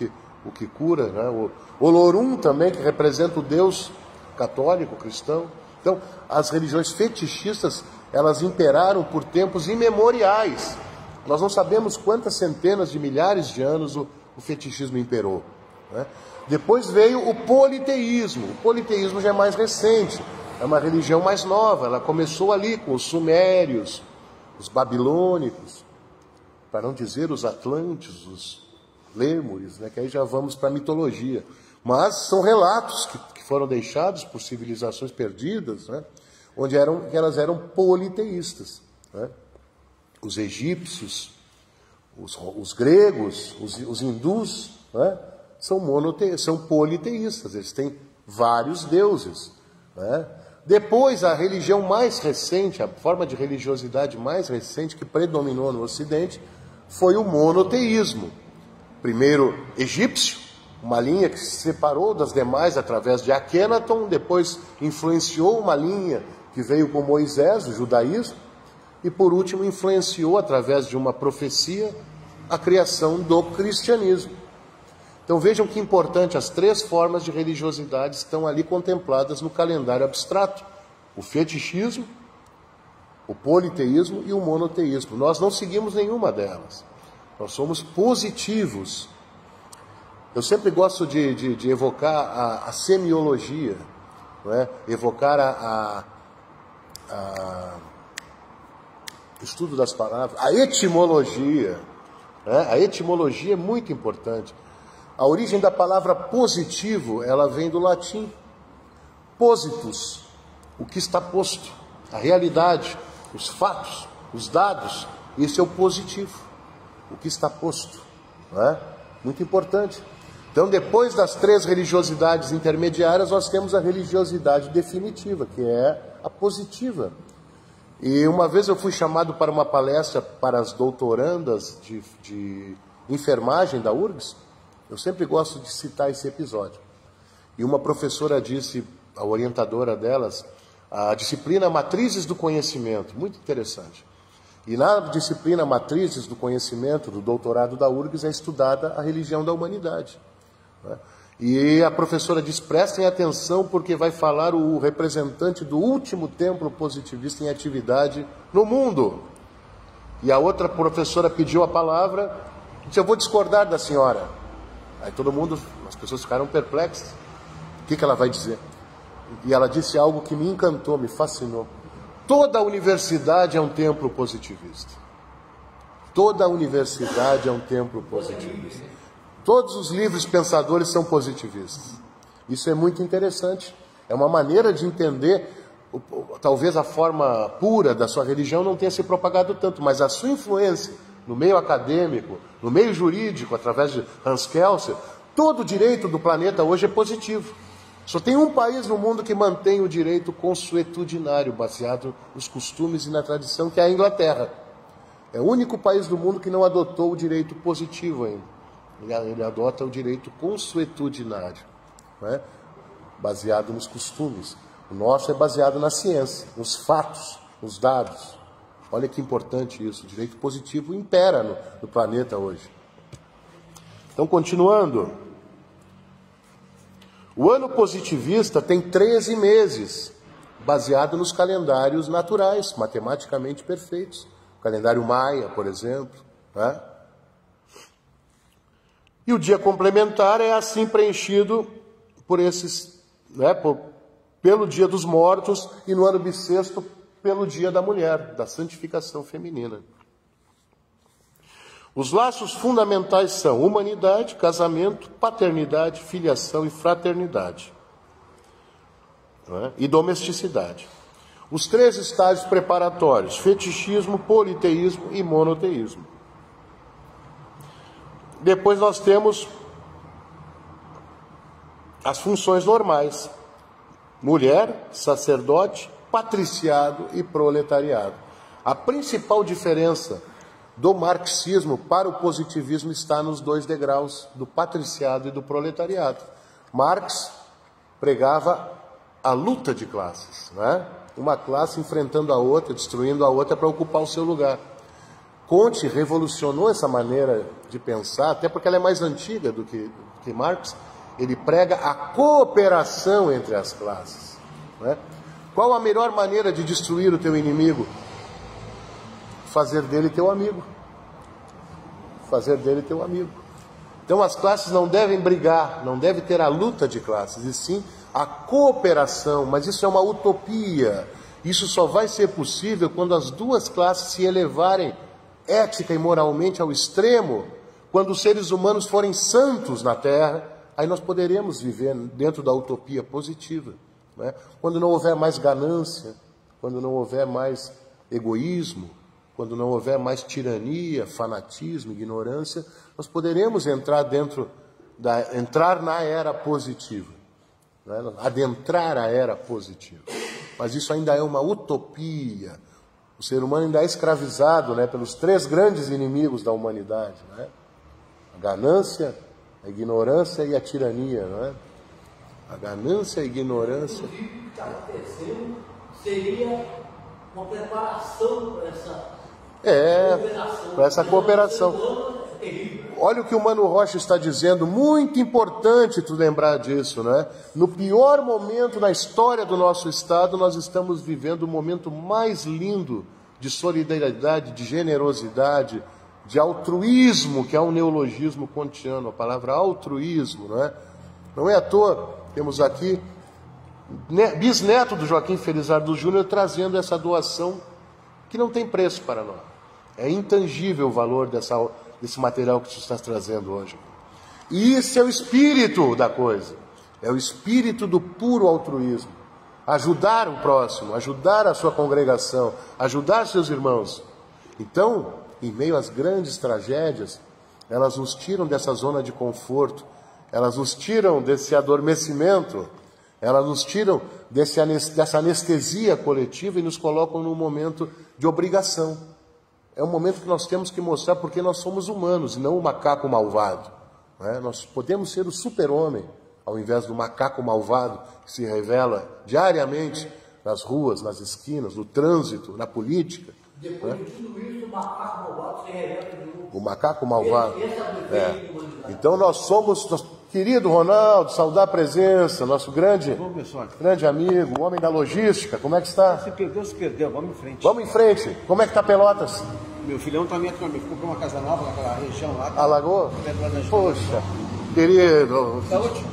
que cura, não é? O Olorum também, que representa o Deus católico, cristão. Então, as religiões fetichistas, elas imperaram por tempos imemoriais. Nós não sabemos quantas centenas de milhares de anos o fetichismo imperou, né? Depois veio o politeísmo. O politeísmo já é mais recente, é uma religião mais nova. Ela começou ali com os sumérios, os babilônicos, para não dizer os atlântios, os lêmures, né? Que aí já vamos para a mitologia. Mas são relatos que foram deixados por civilizações perdidas, né? Onde elas eram politeístas, né? Os egípcios, os gregos, os hindus, né? São politeístas, eles têm vários deuses, né? Depois, a religião mais recente, a forma de religiosidade mais recente que predominou no Ocidente foi o monoteísmo. Primeiro egípcio, uma linha que se separou das demais através de Akhenaton, depois influenciou uma linha que veio com Moisés, o judaísmo, e por último influenciou através de uma profecia a criação do cristianismo. Então vejam que importante, as 3 formas de religiosidade estão ali contempladas no calendário abstrato: o fetichismo, o politeísmo e o monoteísmo. Nós não seguimos nenhuma delas, nós somos positivos. Eu sempre gosto de evocar a semiologia. não é? Evocar estudo das palavras, a etimologia, né? A etimologia é muito importante. A origem da palavra positivo, ela vem do latim positus, o que está posto, a realidade, os fatos, os dados, esse é o positivo, o que está posto, não é? Muito importante. Então, depois das 3 religiosidades intermediárias, nós temos a religiosidade definitiva, que é a positiva. E uma vez eu fui chamado para uma palestra para as doutorandas de enfermagem da URGS. Eu sempre gosto de citar esse episódio. E uma professora disse, a orientadora delas, a disciplina Matrizes do Conhecimento, muito interessante. E na disciplina Matrizes do Conhecimento, do doutorado da URGS, é estudada a religião da humanidade, né? E a professora diz, prestem atenção porque vai falar o representante do último templo positivista em atividade no mundo. E a outra professora pediu a palavra, disse, eu vou discordar da senhora. Aí todo mundo, as pessoas ficaram perplexas. O que ela vai dizer? E ela disse algo que me encantou, me fascinou. Toda a universidade é um templo positivista. Toda a universidade é um templo positivista. Todos os livres pensadores são positivistas. Isso é muito interessante. É uma maneira de entender, talvez a forma pura da sua religião não tenha se propagado tanto, mas a sua influência no meio acadêmico, no meio jurídico, através de Hans Kelsen, todo o direito do planeta hoje é positivo. Só tem um país no mundo que mantém o direito consuetudinário, baseado nos costumes e na tradição, que é a Inglaterra. É o único país do mundo que não adotou o direito positivo ainda. Ele adota o direito consuetudinário, né? Baseado nos costumes. O nosso é baseado na ciência, nos fatos, nos dados. Olha que importante isso. O direito positivo impera no planeta hoje. Então, continuando. O ano positivista tem 13 meses, baseado nos calendários naturais, matematicamente perfeitos. O calendário maia, por exemplo, né? E o dia complementar é assim preenchido por esses, né, pelo dia dos mortos e no ano bissexto pelo dia da mulher, da santificação feminina. Os laços fundamentais são humanidade, casamento, paternidade, filiação e fraternidade, né, e domesticidade. Os 3 estágios preparatórios, fetichismo, politeísmo e monoteísmo. Depois nós temos as funções normais: mulher, sacerdote, patriciado e proletariado. A principal diferença do marxismo para o positivismo está nos 2 degraus, do patriciado e do proletariado. Marx pregava a luta de classes, né? Uma classe enfrentando a outra, destruindo a outra para ocupar o seu lugar. Comte revolucionou essa maneira de pensar, até porque ela é mais antiga do que Marx. Ele prega a cooperação entre as classes, né? Qual a melhor maneira de destruir o teu inimigo? Fazer dele teu amigo. Fazer dele teu amigo. Então as classes não devem brigar, não deve ter a luta de classes, e sim a cooperação. Mas isso é uma utopia. Isso só vai ser possível quando as 2 classes se elevarem ética e moralmente ao extremo, quando os seres humanos forem santos na Terra, aí nós poderemos viver dentro da utopia positiva, né? Quando não houver mais ganância, quando não houver mais egoísmo, quando não houver mais tirania, fanatismo, ignorância, nós poderemos entrar na era positiva, né? Adentrar a era positiva. Mas isso ainda é uma utopia. O ser humano ainda é escravizado, né, pelos 3 grandes inimigos da humanidade, né? A ganância, a ignorância e a tirania, né? A ganância, a ignorância. O que está acontecendo seria uma preparação para essa cooperação. Olha o que o Mano Rocha está dizendo, muito importante tu lembrar disso, né? No pior momento na história do nosso Estado, nós estamos vivendo o momento mais lindo de solidariedade, de generosidade, de altruísmo, que é um neologismo kantiano, a palavra altruísmo, né? Não é à toa, temos aqui bisneto do Joaquim Felizardo Júnior, trazendo essa doação que não tem preço para nós. É intangível o valor desse material que tu estás trazendo hoje. E isso é o espírito da coisa. É o espírito do puro altruísmo. Ajudar o próximo, ajudar a sua congregação, ajudar seus irmãos. Então, em meio às grandes tragédias, elas nos tiram dessa zona de conforto, elas nos tiram desse adormecimento, elas nos tiram dessa anestesia coletiva e nos colocam num momento de obrigação. É um momento que nós temos que mostrar porque nós somos humanos e não o macaco malvado. Né? Nós podemos ser o super-homem, ao invés do macaco malvado que se revela diariamente nas ruas, nas esquinas, no trânsito, na política. Depois de tudo isso, o macaco malvado se revela de novo. O macaco malvado. É. Então nós somos, querido Ronaldo, saudar a presença, nosso grande amigo, o homem da logística, como é que está? Se perdeu, vamos em frente. Vamos em frente. Como é que está Pelotas? Meu filhão também comprou uma casa nova naquela região lá. Alagou? Poxa, querido. Saúde.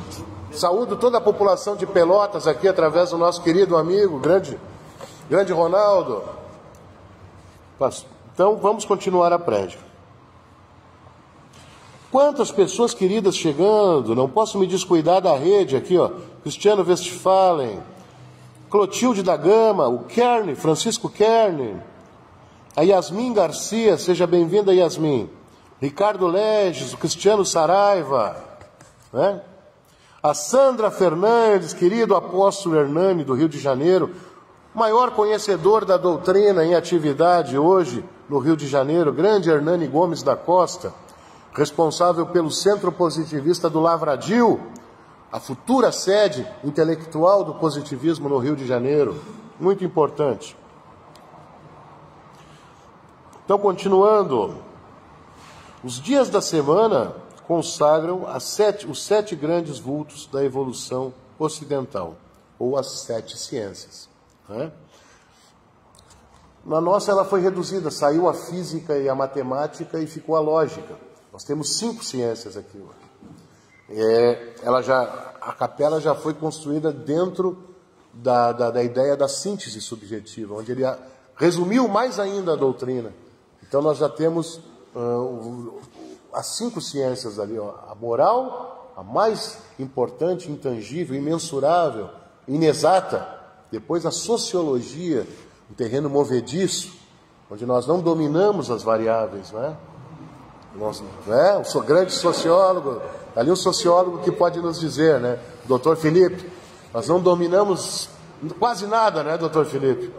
Saúdo toda a população de Pelotas aqui através do nosso querido amigo, grande Ronaldo. Então vamos continuar a prédica. Quantas pessoas queridas chegando, não posso me descuidar da rede aqui, ó. Cristiano Westphalen, Clotilde da Gama, o Kern, Francisco Kern, a Yasmin Garcia, seja bem-vinda, Yasmin. Ricardo Leges, o Cristiano Saraiva, né? A Sandra Fernandes, querido apóstolo Hernani, do Rio de Janeiro, maior conhecedor da doutrina em atividade hoje no Rio de Janeiro, grande Hernani Gomes da Costa, responsável pelo Centro Positivista do Lavradio, a futura sede intelectual do positivismo no Rio de Janeiro, muito importante. Então, continuando, os dias da semana consagram os 7 grandes vultos da evolução ocidental, ou as 7 ciências. Né? Na nossa ela foi reduzida, saiu a física e a matemática e ficou a lógica. Nós temos 5 ciências aqui. A capela já foi construída dentro da ideia da síntese subjetiva, onde ele resumiu mais ainda a doutrina. Então nós já temos as 5 ciências ali, ó. A moral, a mais importante, intangível, imensurável, inexata. Depois a sociologia, um terreno movediço, onde nós não dominamos as variáveis, né? Eu sou grande sociólogo, ali um sociólogo que pode nos dizer, né? Doutor Felipe, nós não dominamos quase nada, né, doutor Felipe?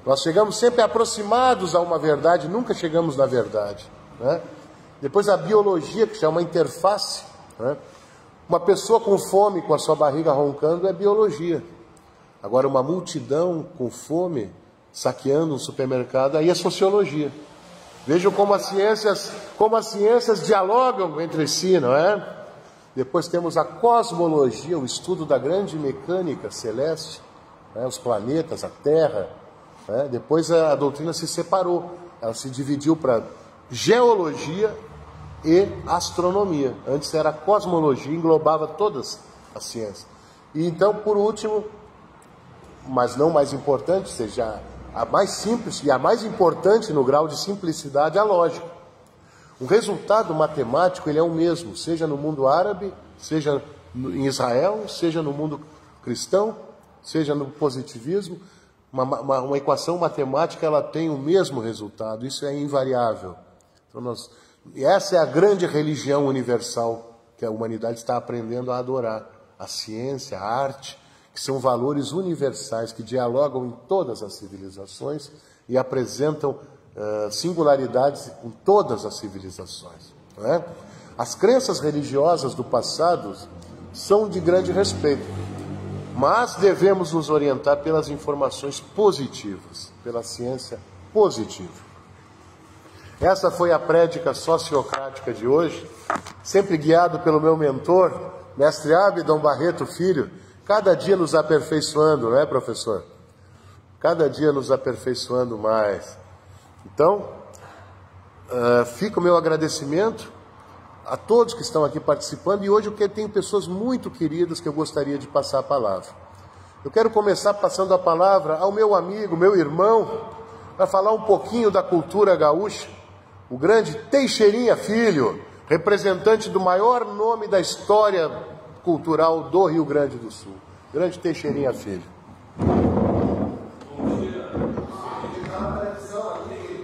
Nós chegamos sempre aproximados a uma verdade, nunca chegamos na verdade, né? Depois a biologia, que é uma interface, né? Uma pessoa com fome, com a sua barriga roncando, é biologia. Agora, uma multidão com fome, saqueando um supermercado, aí é sociologia. Vejam como as ciências dialogam entre si, não é? Depois temos a cosmologia, o estudo da grande mecânica celeste, né? Os planetas, a Terra. Né? Depois a doutrina se separou, ela se dividiu para geologia e astronomia. Antes era cosmologia, englobava todas as ciências. E então, por último, mas não mais importante, seja a mais simples e a mais importante no grau de simplicidade, a lógica. O resultado matemático ele é o mesmo, seja no mundo árabe, seja em Israel, seja no mundo cristão, seja no positivismo. Uma equação matemática ela tem o mesmo resultado, isso é invariável. Então essa é a grande religião universal que a humanidade está aprendendo a adorar. A ciência, a arte, que são valores universais que dialogam em todas as civilizações e apresentam singularidades em todas as civilizações. Não é? As crenças religiosas do passado são de grande respeito, mas devemos nos orientar pelas informações positivas, pela ciência positiva. Essa foi a prédica sociocrática de hoje, sempre guiado pelo meu mentor, mestre Abdon Barreto Filho, cada dia nos aperfeiçoando, não é, professor? Cada dia nos aperfeiçoando mais. Então, fica o meu agradecimento a todos que estão aqui participando, e hoje eu tenho pessoas muito queridas que eu gostaria de passar a palavra. Eu quero começar passando a palavra ao meu amigo, meu irmão, para falar um pouquinho da cultura gaúcha, o grande Teixeirinha Filho, representante do maior nome da história cultural do Rio Grande do Sul. Grande Teixeirinha Filho.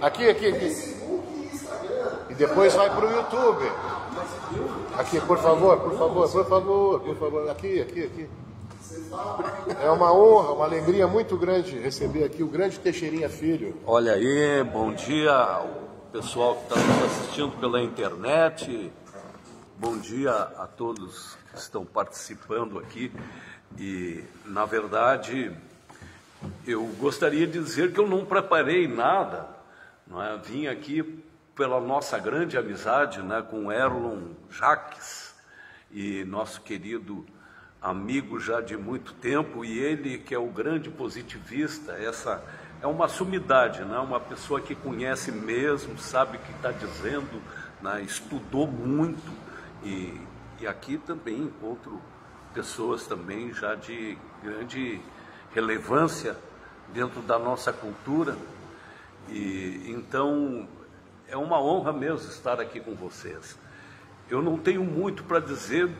Aqui. E depois vai para o YouTube. Aqui, por favor. Aqui. É uma honra, uma alegria muito grande receber aqui o grande Teixeirinha Filho. Olha aí, bom dia ao pessoal que está nos assistindo pela internet. Bom dia a todos que estão participando aqui. E, na verdade, eu gostaria de dizer que eu não preparei nada, não é? Vim aqui pela nossa grande amizade, né, com Erlon Jacques, e nosso querido amigo já de muito tempo, e ele que é o grande positivista. Essa é uma sumidade, né? Uma pessoa que conhece mesmo, sabe o que está dizendo, né? Estudou muito, e aqui também encontro pessoas também já de grande relevância dentro da nossa cultura, e então é uma honra mesmo estar aqui com vocês. Eu não tenho muito para dizer,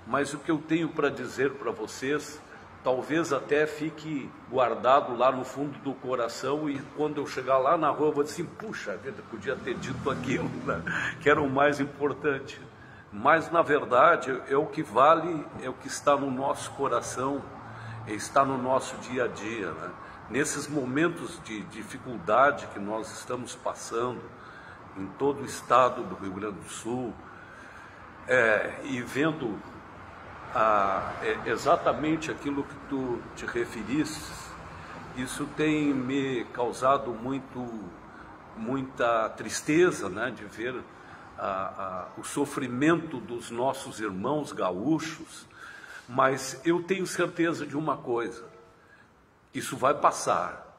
mas o que eu tenho para dizer para vocês, talvez até fique guardado lá no fundo do coração, e quando eu chegar lá na rua eu vou dizer assim, puxa vida, podia ter dito aquilo, né? Que era o mais importante. Mas na verdade é o que vale, é o que está no nosso coração, está no nosso dia a dia, né? Nesses momentos de dificuldade que nós estamos passando em todo o estado do Rio Grande do Sul, e vendo exatamente aquilo que tu te referiste, isso tem me causado muita tristeza, né, de ver o sofrimento dos nossos irmãos gaúchos, mas eu tenho certeza de uma coisa: isso vai passar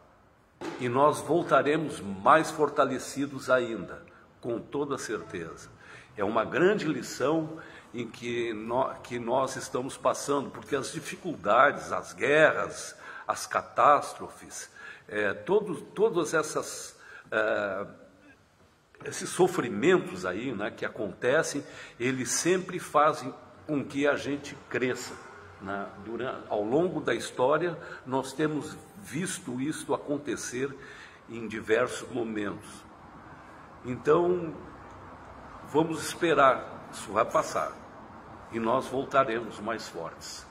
e nós voltaremos mais fortalecidos ainda, com toda certeza. É uma grande lição em que nós estamos passando, porque as dificuldades, as guerras, as catástrofes, todos esses sofrimentos aí, né, que acontecem, eles sempre fazem com que a gente cresça, né? Ao longo da história, nós temos visto isso acontecer em diversos momentos. Então, vamos esperar, isso vai passar e nós voltaremos mais fortes.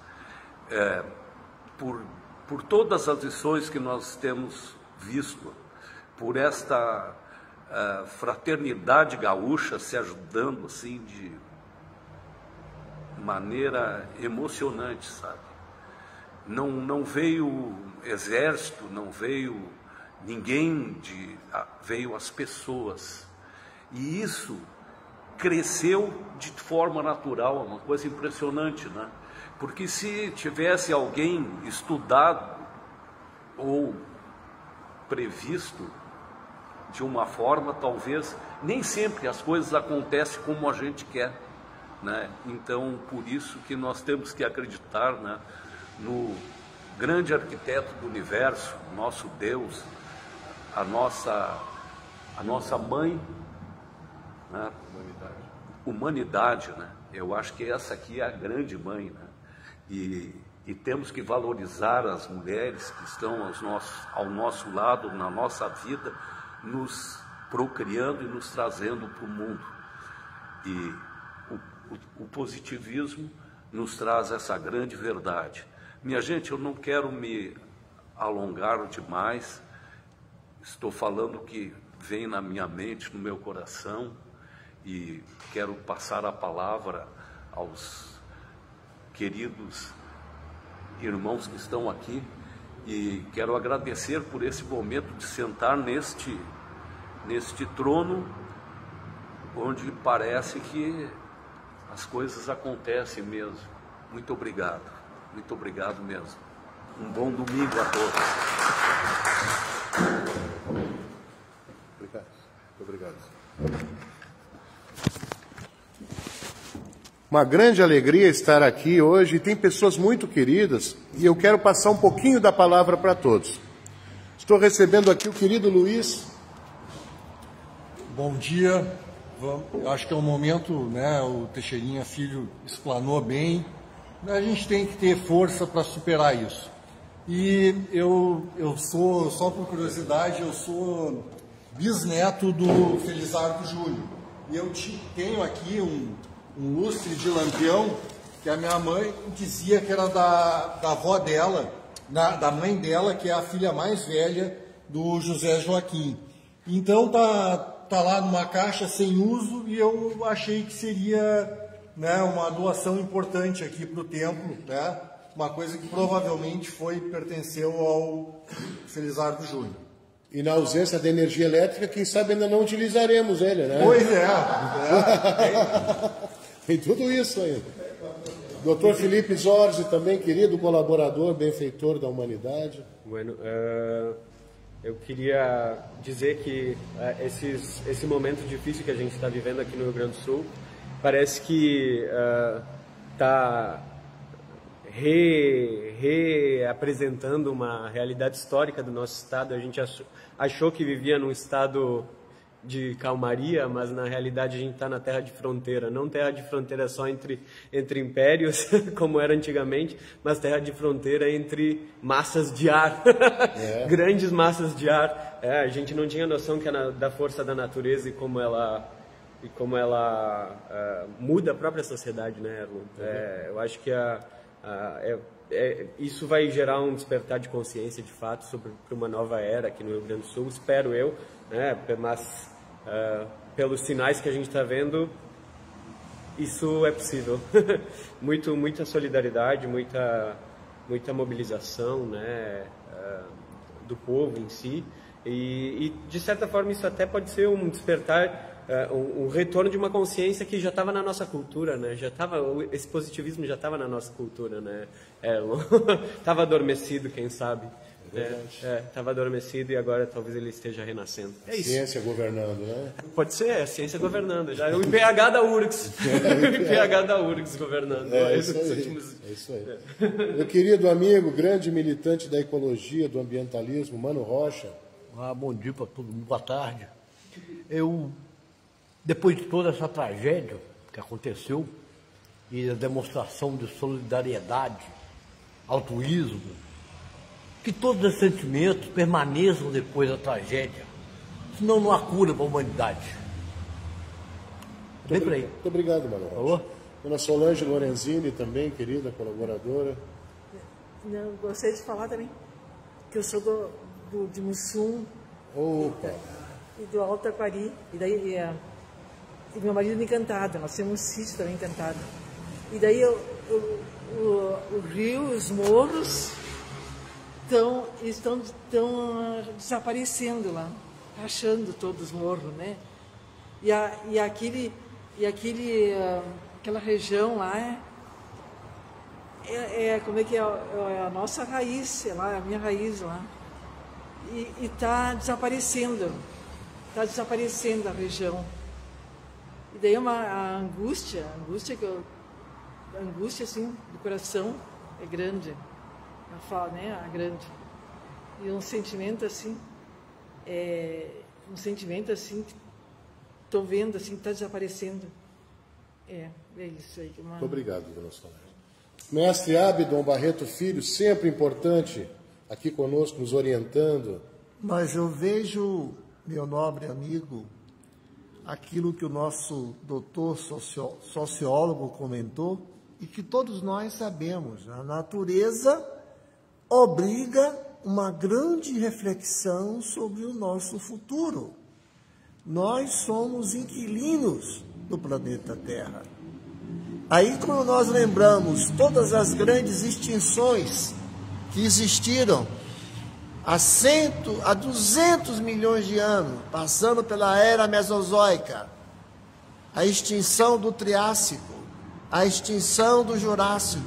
Por todas as lições que nós temos visto, por esta fraternidade gaúcha se ajudando assim de maneira emocionante, sabe? Não veio exército, não veio ninguém, veio as pessoas. E isso cresceu de forma natural, uma coisa impressionante, né? Porque se tivesse alguém estudado ou previsto de uma forma, talvez nem sempre as coisas acontecem como a gente quer, né? Então, por isso que nós temos que acreditar, né, no grande arquiteto do universo, nosso Deus, a nossa mãe, né? Humanidade, né? Eu acho que essa aqui é a grande mãe, né? E temos que valorizar as mulheres que estão ao nosso lado, na nossa vida, nos procriando e nos trazendo para o mundo. E o positivismo nos traz essa grande verdade. Minha gente, eu não quero me alongar demais, estou falando o que vem na minha mente, no meu coração, e quero passar a palavra aos queridos irmãos que estão aqui, e quero agradecer por esse momento de sentar neste trono, onde parece que as coisas acontecem mesmo. Muito obrigado mesmo. Um bom domingo a todos. Obrigado. uma grande alegria estar aqui hoje. Tem pessoas muito queridas e eu quero passar um pouquinho da palavra para todos. Estou recebendo aqui o querido Luiz. Bom dia. Eu acho que é um momento, né? O Teixeirinha Filho explanou bem. A gente tem que ter força para superar isso. E eu sou, só por curiosidade, eu sou bisneto do Felizardo Júlio. E eu tenho aqui um lustre de lampião que a minha mãe dizia que era da avó dela, da mãe dela, que é a filha mais velha do José Joaquim. Então tá lá numa caixa sem uso e eu achei que seria, né, uma doação importante aqui para o templo, né? Uma coisa que provavelmente pertenceu ao Felizardo Júnior. E na ausência da energia elétrica, quem sabe ainda não utilizaremos ele, né? Pois é. Tem tudo isso ainda. Dr. Felipe Zorzi, também querido colaborador, benfeitor da humanidade. Bueno, eu queria dizer que esse momento difícil que a gente está vivendo aqui no Rio Grande do Sul parece que está reapresentando uma realidade histórica do nosso estado. A gente achou que vivia num estado de calmaria, mas na realidade a gente está na terra de fronteira. Não terra de fronteira só entre impérios, como era antigamente, mas terra de fronteira entre massas de ar, grandes massas de ar. A gente não tinha noção que da força da natureza e como ela muda a própria sociedade, né, Erlon? Eu acho que isso vai gerar um despertar de consciência, de fato, sobre uma nova era aqui no Rio Grande do Sul, espero eu, né? Mas pelos sinais que a gente está vendo, isso é possível. Muita solidariedade, muita mobilização, né, do povo em si, e de certa forma isso até pode ser um despertar, um retorno de uma consciência que já estava na nossa cultura, né? Esse positivismo já estava na nossa cultura, né? Estava adormecido, quem sabe? Estava adormecido e agora talvez ele esteja renascendo. É isso. Ciência governando, né? Pode ser, a ciência governando. Já o IPH da URGS. O IPH da URGS governando. É isso aí. Meu querido amigo, grande militante da ecologia, do ambientalismo, Mano Rocha. Bom dia para todo mundo, boa tarde. Depois de toda essa tragédia que aconteceu e a demonstração de solidariedade, altruísmo, que todos esses sentimentos permaneçam depois da tragédia, senão não há cura para a humanidade. Bem por aí. Muito obrigado, Mano Rocha. Dona Solange Lorenzini, também, querida colaboradora. Eu gostaria de falar também que eu sou de Mussum. Opa. E do Alto Aquari. E daí e meu marido Encantado, nós temos um sítio também Encantado. E daí o rio, os morros estão desaparecendo lá, rachando todos os morros, né? E aquela região lá como é que é a nossa raiz, é lá, a minha raiz lá. E está desaparecendo a região. E daí a angústia assim do coração é grande, né? Grande. E um sentimento assim, que estou vendo assim que está desaparecendo. É isso aí. Muito obrigado, dona Solange. Mestre Abdon Barreto Filho, sempre importante aqui conosco, nos orientando. Mas eu vejo, meu nobre amigo, aquilo que o nosso doutor sociólogo comentou e que todos nós sabemos. A natureza obriga uma grande reflexão sobre o nosso futuro. Nós somos inquilinos do planeta Terra. Aí, quando nós lembramos todas as grandes extinções que existiram há 200 milhões de anos, passando pela era Mesozoica, a extinção do Triássico, a extinção do Jurássico,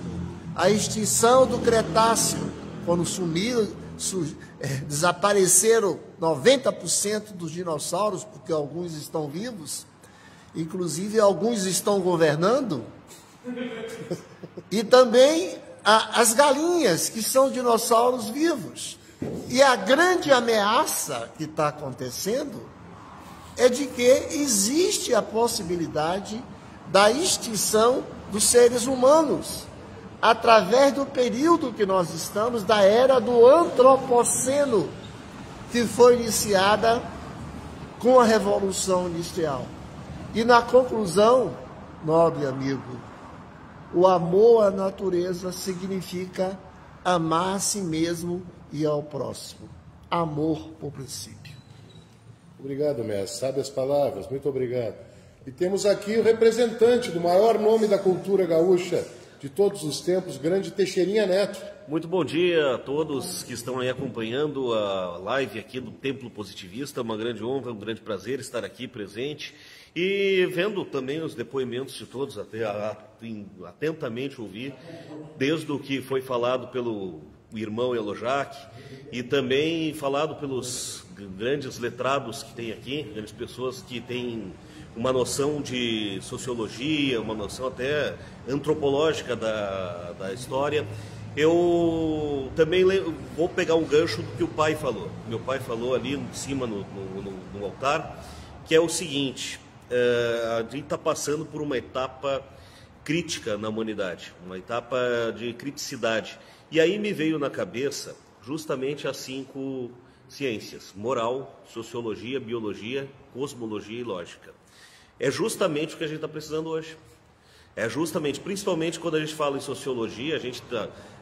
a extinção do Cretáceo, quando desapareceram 90% dos dinossauros, porque alguns estão vivos, inclusive alguns estão governando, E também as galinhas, que são dinossauros vivos. E a grande ameaça que está acontecendo é de que existe a possibilidade da extinção dos seres humanos, através do período que nós estamos, da era do Antropoceno, que foi iniciada com a Revolução Industrial. E na conclusão, nobre amigo, o amor à natureza significa amar a si mesmo e ao próximo. Amor por princípio. Obrigado, mestre. Sabe as palavras. Muito obrigado. E temos aqui o representante do maior nome da cultura gaúcha de todos os tempos, grande Teixeirinha Neto. Muito bom dia a todos que estão aí acompanhando a live aqui do Templo Positivista. Uma grande honra, um grande prazer estar aqui presente e vendo também os depoimentos de todos, atentamente ouvir, desde o que foi falado pelo irmão Elojac e também falado pelos grandes letrados que tem aqui, grandes pessoas que têm uma noção de sociologia, uma noção até antropológica da história. Eu também vou pegar um gancho do que o pai falou. Meu pai falou ali em cima no altar, que é o seguinte: a gente está passando por uma etapa crítica na humanidade, uma etapa de criticidade. E aí me veio na cabeça justamente as 5 ciências: moral, sociologia, biologia, cosmologia e lógica. É justamente o que a gente está precisando hoje. É justamente, principalmente quando a gente fala em sociologia,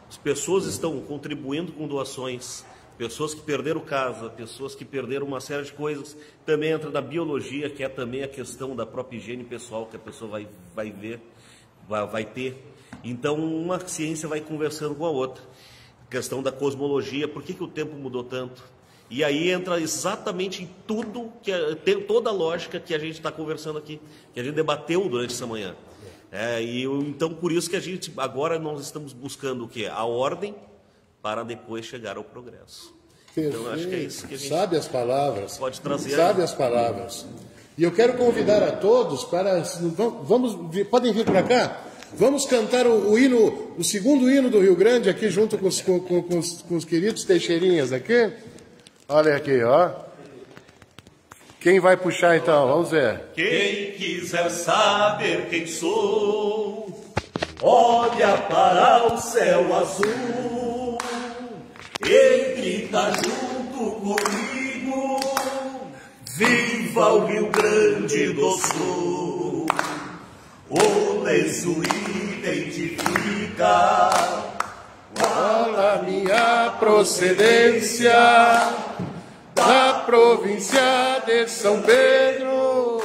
as pessoas estão contribuindo com doações, pessoas que perderam casa, pessoas que perderam uma série de coisas. Também entra na biologia, que é também a questão da própria higiene pessoal que a pessoa vai ter. Então, uma ciência vai conversando com a outra. A questão da cosmologia, por que o tempo mudou tanto? E aí entra exatamente em tudo, tem toda a lógica que a gente está conversando aqui, que a gente debateu durante essa manhã. Então, por isso que agora nós estamos buscando o quê? A ordem para depois chegar ao progresso. Perfeito. Então, acho que é isso que a gente sabe as palavras. Pode trazer. Sabe as palavras. E eu quero convidar a todos para... podem vir para cá? Vamos cantar o segundo hino do Rio Grande aqui, junto com os queridos Teixeirinhas aqui. Olha aqui, ó. Quem vai puxar então? Vamos ver. Quem quiser saber quem sou, olha para o céu azul e grita junto comigo: viva o Rio Grande do Sul! O lenço identifica qual a minha procedência, da província de São Pedro,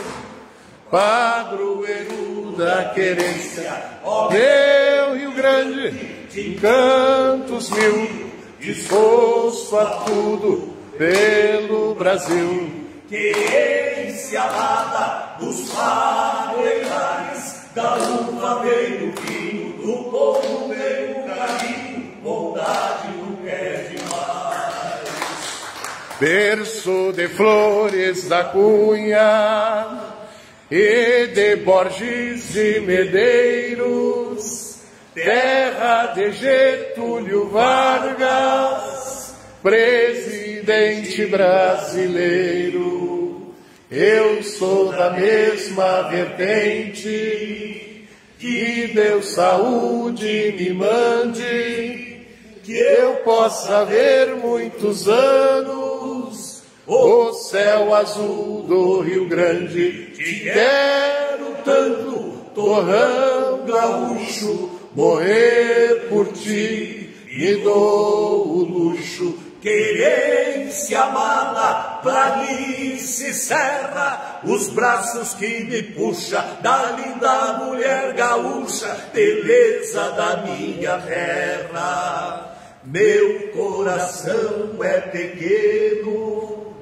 padroeiro da querência. Meu Rio Grande, de cantos mil, disposto a tudo pelo Brasil. Querência amada dos padroeirais, da uva veio o vinho, do povo veio o caminho, bondade nunca é demais. Berço de Flores da Cunha e de Borges e Medeiros, terra de Getúlio Vargas, presidente brasileiro. Eu sou da mesma vertente, que Deus saúde me mande, que eu possa ver muitos anos o céu azul do Rio Grande. Te quero tanto, torrão gaúcho, morrer por ti me dou o luxo. Querência amada, planície serra, os braços que me puxa da linda mulher gaúcha, beleza da minha terra. Meu coração é pequeno,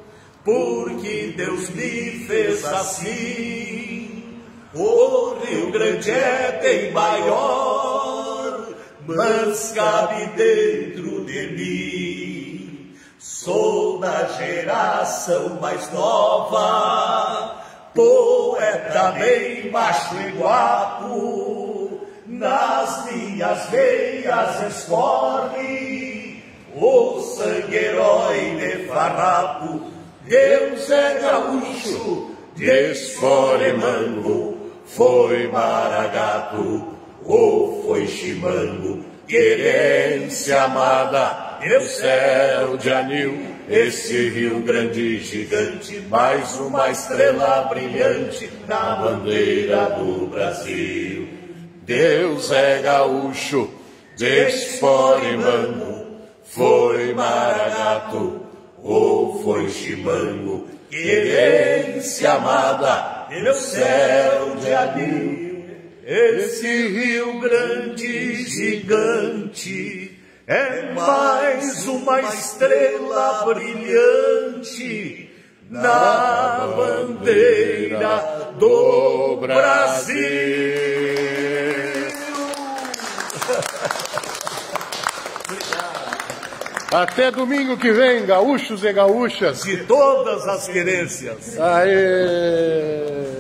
porque Deus me fez assim. O Rio Grande é bem maior, mas cabe dentro de mim. Sou da geração mais nova, poeta bem macho e guapo, nas minhas veias escorre o sangue herói de farrapo. Deus é gaúcho, de espora e mango, foi maragato ou foi chimango. Querência amada, meu céu de anil, esse Rio Grande gigante, mais uma estrela brilhante na bandeira do Brasil. Deus é gaúcho, de espora e mango, foi maragato ou foi chimango. Querência amada, meu céu de anil, esse Rio Grande gigante é mais uma estrela brilhante na bandeira do Brasil. Até domingo que vem, gaúchos e gaúchas. De todas as querências. Aê!